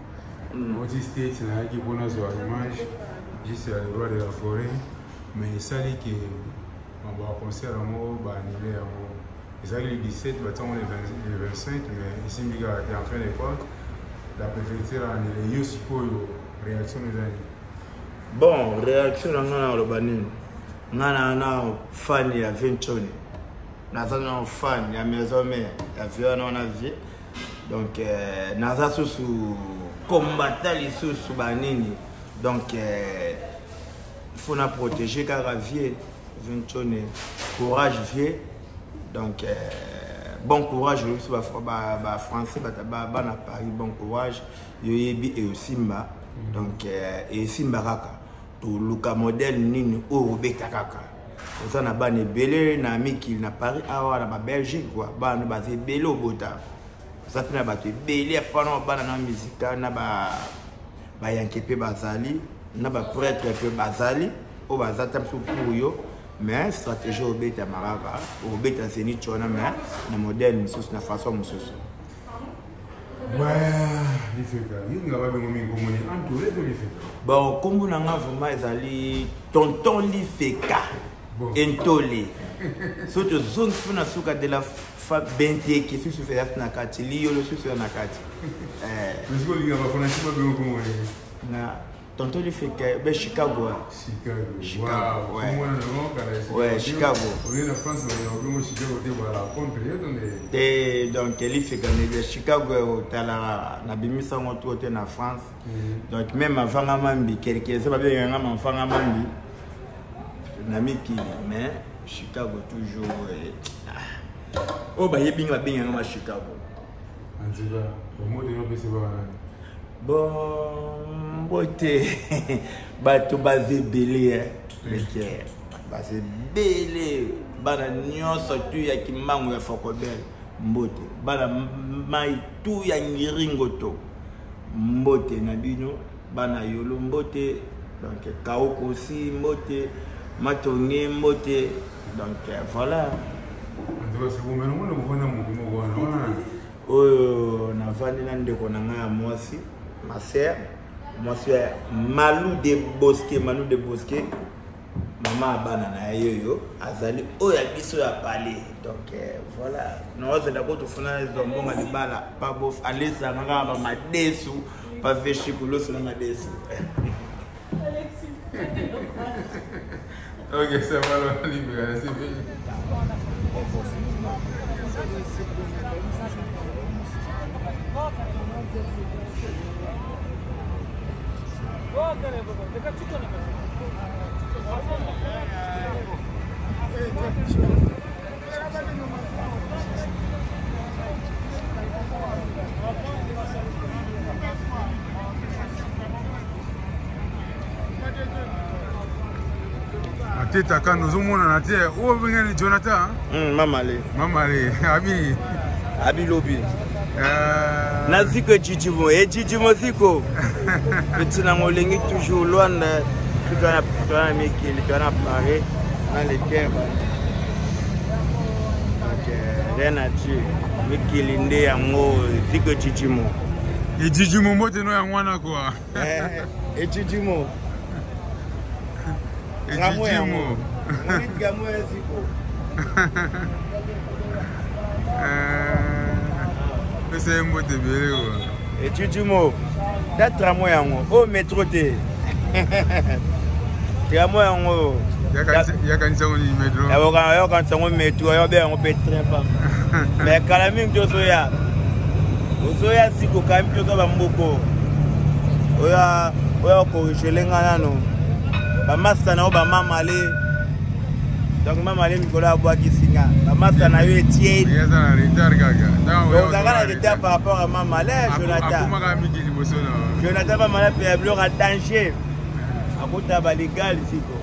On dit States là qui bonne sur l'image, juste à l'endroit de la forêt, mais ça dit que on va concert à moi, bah annulé à moi. Ça dit le 17, bah on est le 25, mais ici Miga est en fin d'époque. La préfecture a annulé. Yo suppose réaction des années. Bon, réaction dans le banin. Nana fan ya Ventoni. Naza na fan ya maison mère. Ya vieux na vie. Donc naza sous combattre les sous banini. Donc faut na protéger car vieux Ventoni. Courage vieux. Donc bon courage aussi ba français ba na Paris bon courage yoyebi et Simba. Donc et Simba kaka. Luka modèle nini obeta kaka ça na bane belé na miki na Paris awa na Belgique quoi bana bazé belé obota ça pena bato belé pendant bana na musica na ba yankepe bazali na ba prêtre pe bazali o bazata pour yo mais stratégie obeta maraba obeta zeni chona mais na modèle mususu na façon mususu. Bon, comme on a vraiment tonton Lifeka, Entolé. Surtout zone pour na suka de la fa bente qui se fait na kati liyo le sur na kati. Na tonton Lifeka be Chicago. Chicago. Ouais, Chicago. On est en France, on est au Chicago et donc Lifeka de Chicago tala na bimisa ngoto te na France. Donc même avant Mambi quelqu'un ça va bien enfant Mambi. Na miki mais Chicago toujours oh bah yebi nga bien na Chicago. En tout cas, au mot de l'obéissance bon beauté bato basé belé les pierres basé belé bana nyonso tu ya Kimbango ya Fokobel mbote bana mai tu ya ngiringoto mbote na bino bana yolo mbote donc kaoko aussi mbote matonge mbote donc voilà. Oh na vandi na ndeko na nga mwasi ma sœur monsieur Malou de Bosquet maman bana na yoyo azali oya biso ya palais donc voilà nous on d'abord tout fona zombonga libala pas bof alisa nga ba madesu pas vechi kulo sur madesu. OK, ça va le libérer, c'est fini. Ateta quand nous sommes en terre, où est Jonathan? Mamale. Abi Abi Lobi. Naziko Chichimo, et Chichimo Ziko. Petit Namolingi toujours loin de tout un mec qui est apparu dans les terres. Rien à dire. Mais qui est l'indé à moi, Ziko Chichimo. Et Chichimo, moi, tu n'as rien quoi. Et Chichimo. Et Chichimo. C'est un mot de bébé. Et Chichimo, t'as tramway en haut. Oh, métro T. Tramway en haut. Il y a quand ça on y métro. Il y a quand ça on métro, il y a bien on peut train pas. Mais quand la même chose ya. Ozoya siko quand même chose ba mboko. Oya corriger lenga no. Ba master na ba mama le. Donc maman les Nicolas bois qui signe. Maman ça n'a eu tiède. Il y a un retard gaga. Donc ça a retard par rapport à maman là, Jonathan. Jonathan va malade pour bleu à danger. À côté de légal ici quoi.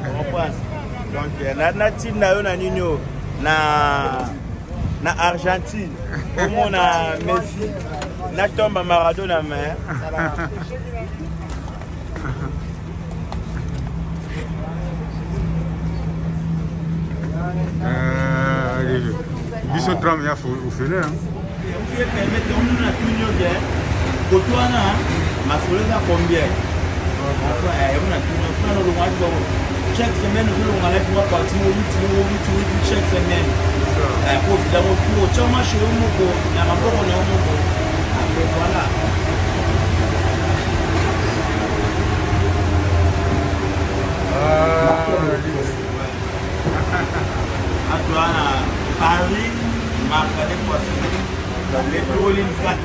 On comprend. Donc na team na yo na nino na Argentine. Comme on a Messi, na tombe Maradona mais biso tram ya ofele hein chaque semaine nous allons aller pour partir au chaque semaine pour évidemment pour chama chez Omoko na maboko na Omoko après voilà Antoine Paris marque des poissonniers les trolling 4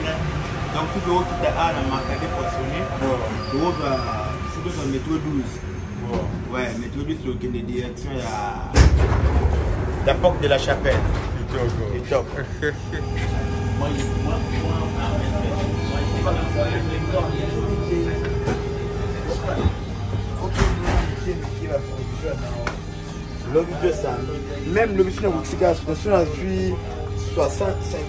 donc tout le haut qui a la marque des poissonniers donc c'est le métro 12 ouais métro 12 sur la direction il y a la porte de la chapelle il top moi même le bus de Wixika, je suis 65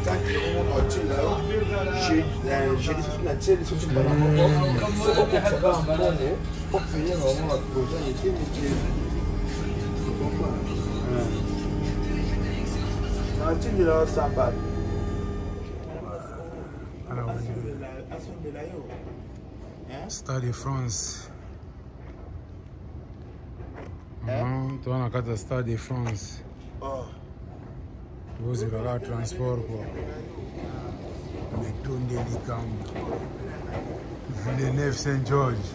j'ai dit que je suis pas là pour payer vraiment la projet était Stade de France. Tu as un Stade de France. Vous avez le transport. Métro Delicam. Villeneuve Saint-Georges.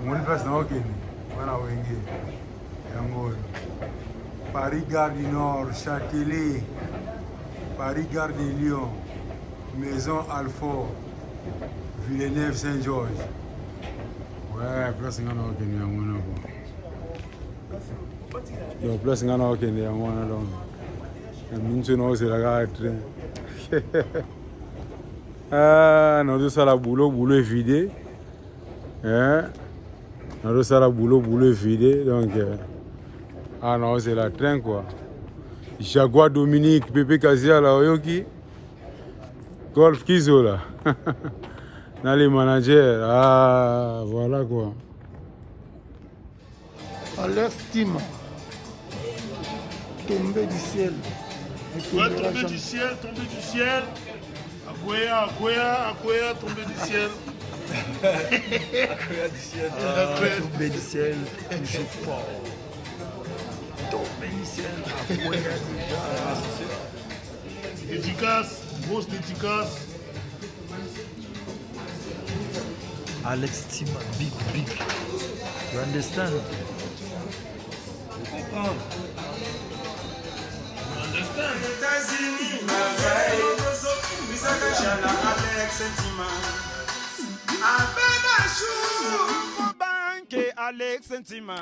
Mon place n'a aucun. Paris Gare du Nord, Châtelet, Paris Gare de Lyon, Maison Alfort, Villeneuve Saint-Georges. Ouais, place n'a aucun. Donc, place n'a aucun. C'est la gare train. Ah, nous ça la boulot est vidé. Nous ça la boulot est vidé. Donc, ah non, c'est la train quoi. Jaguar Dominique, Pépé Kazia là, Oyoki. Golf Kizo là. Dans les managers. Ah, voilà quoi. Alex Team. Tombé du ciel. Ouais, tombé du ciel, tombé du ciel. Akoya, tombé du ciel. Akoya du ciel. Tombé du ciel. Je fort. Tombé du ciel. Akoya déjà. Dédicace, grosse dédicace. Alex Team, big. You understand? Je comprends. États-Unis, Alex Sentima.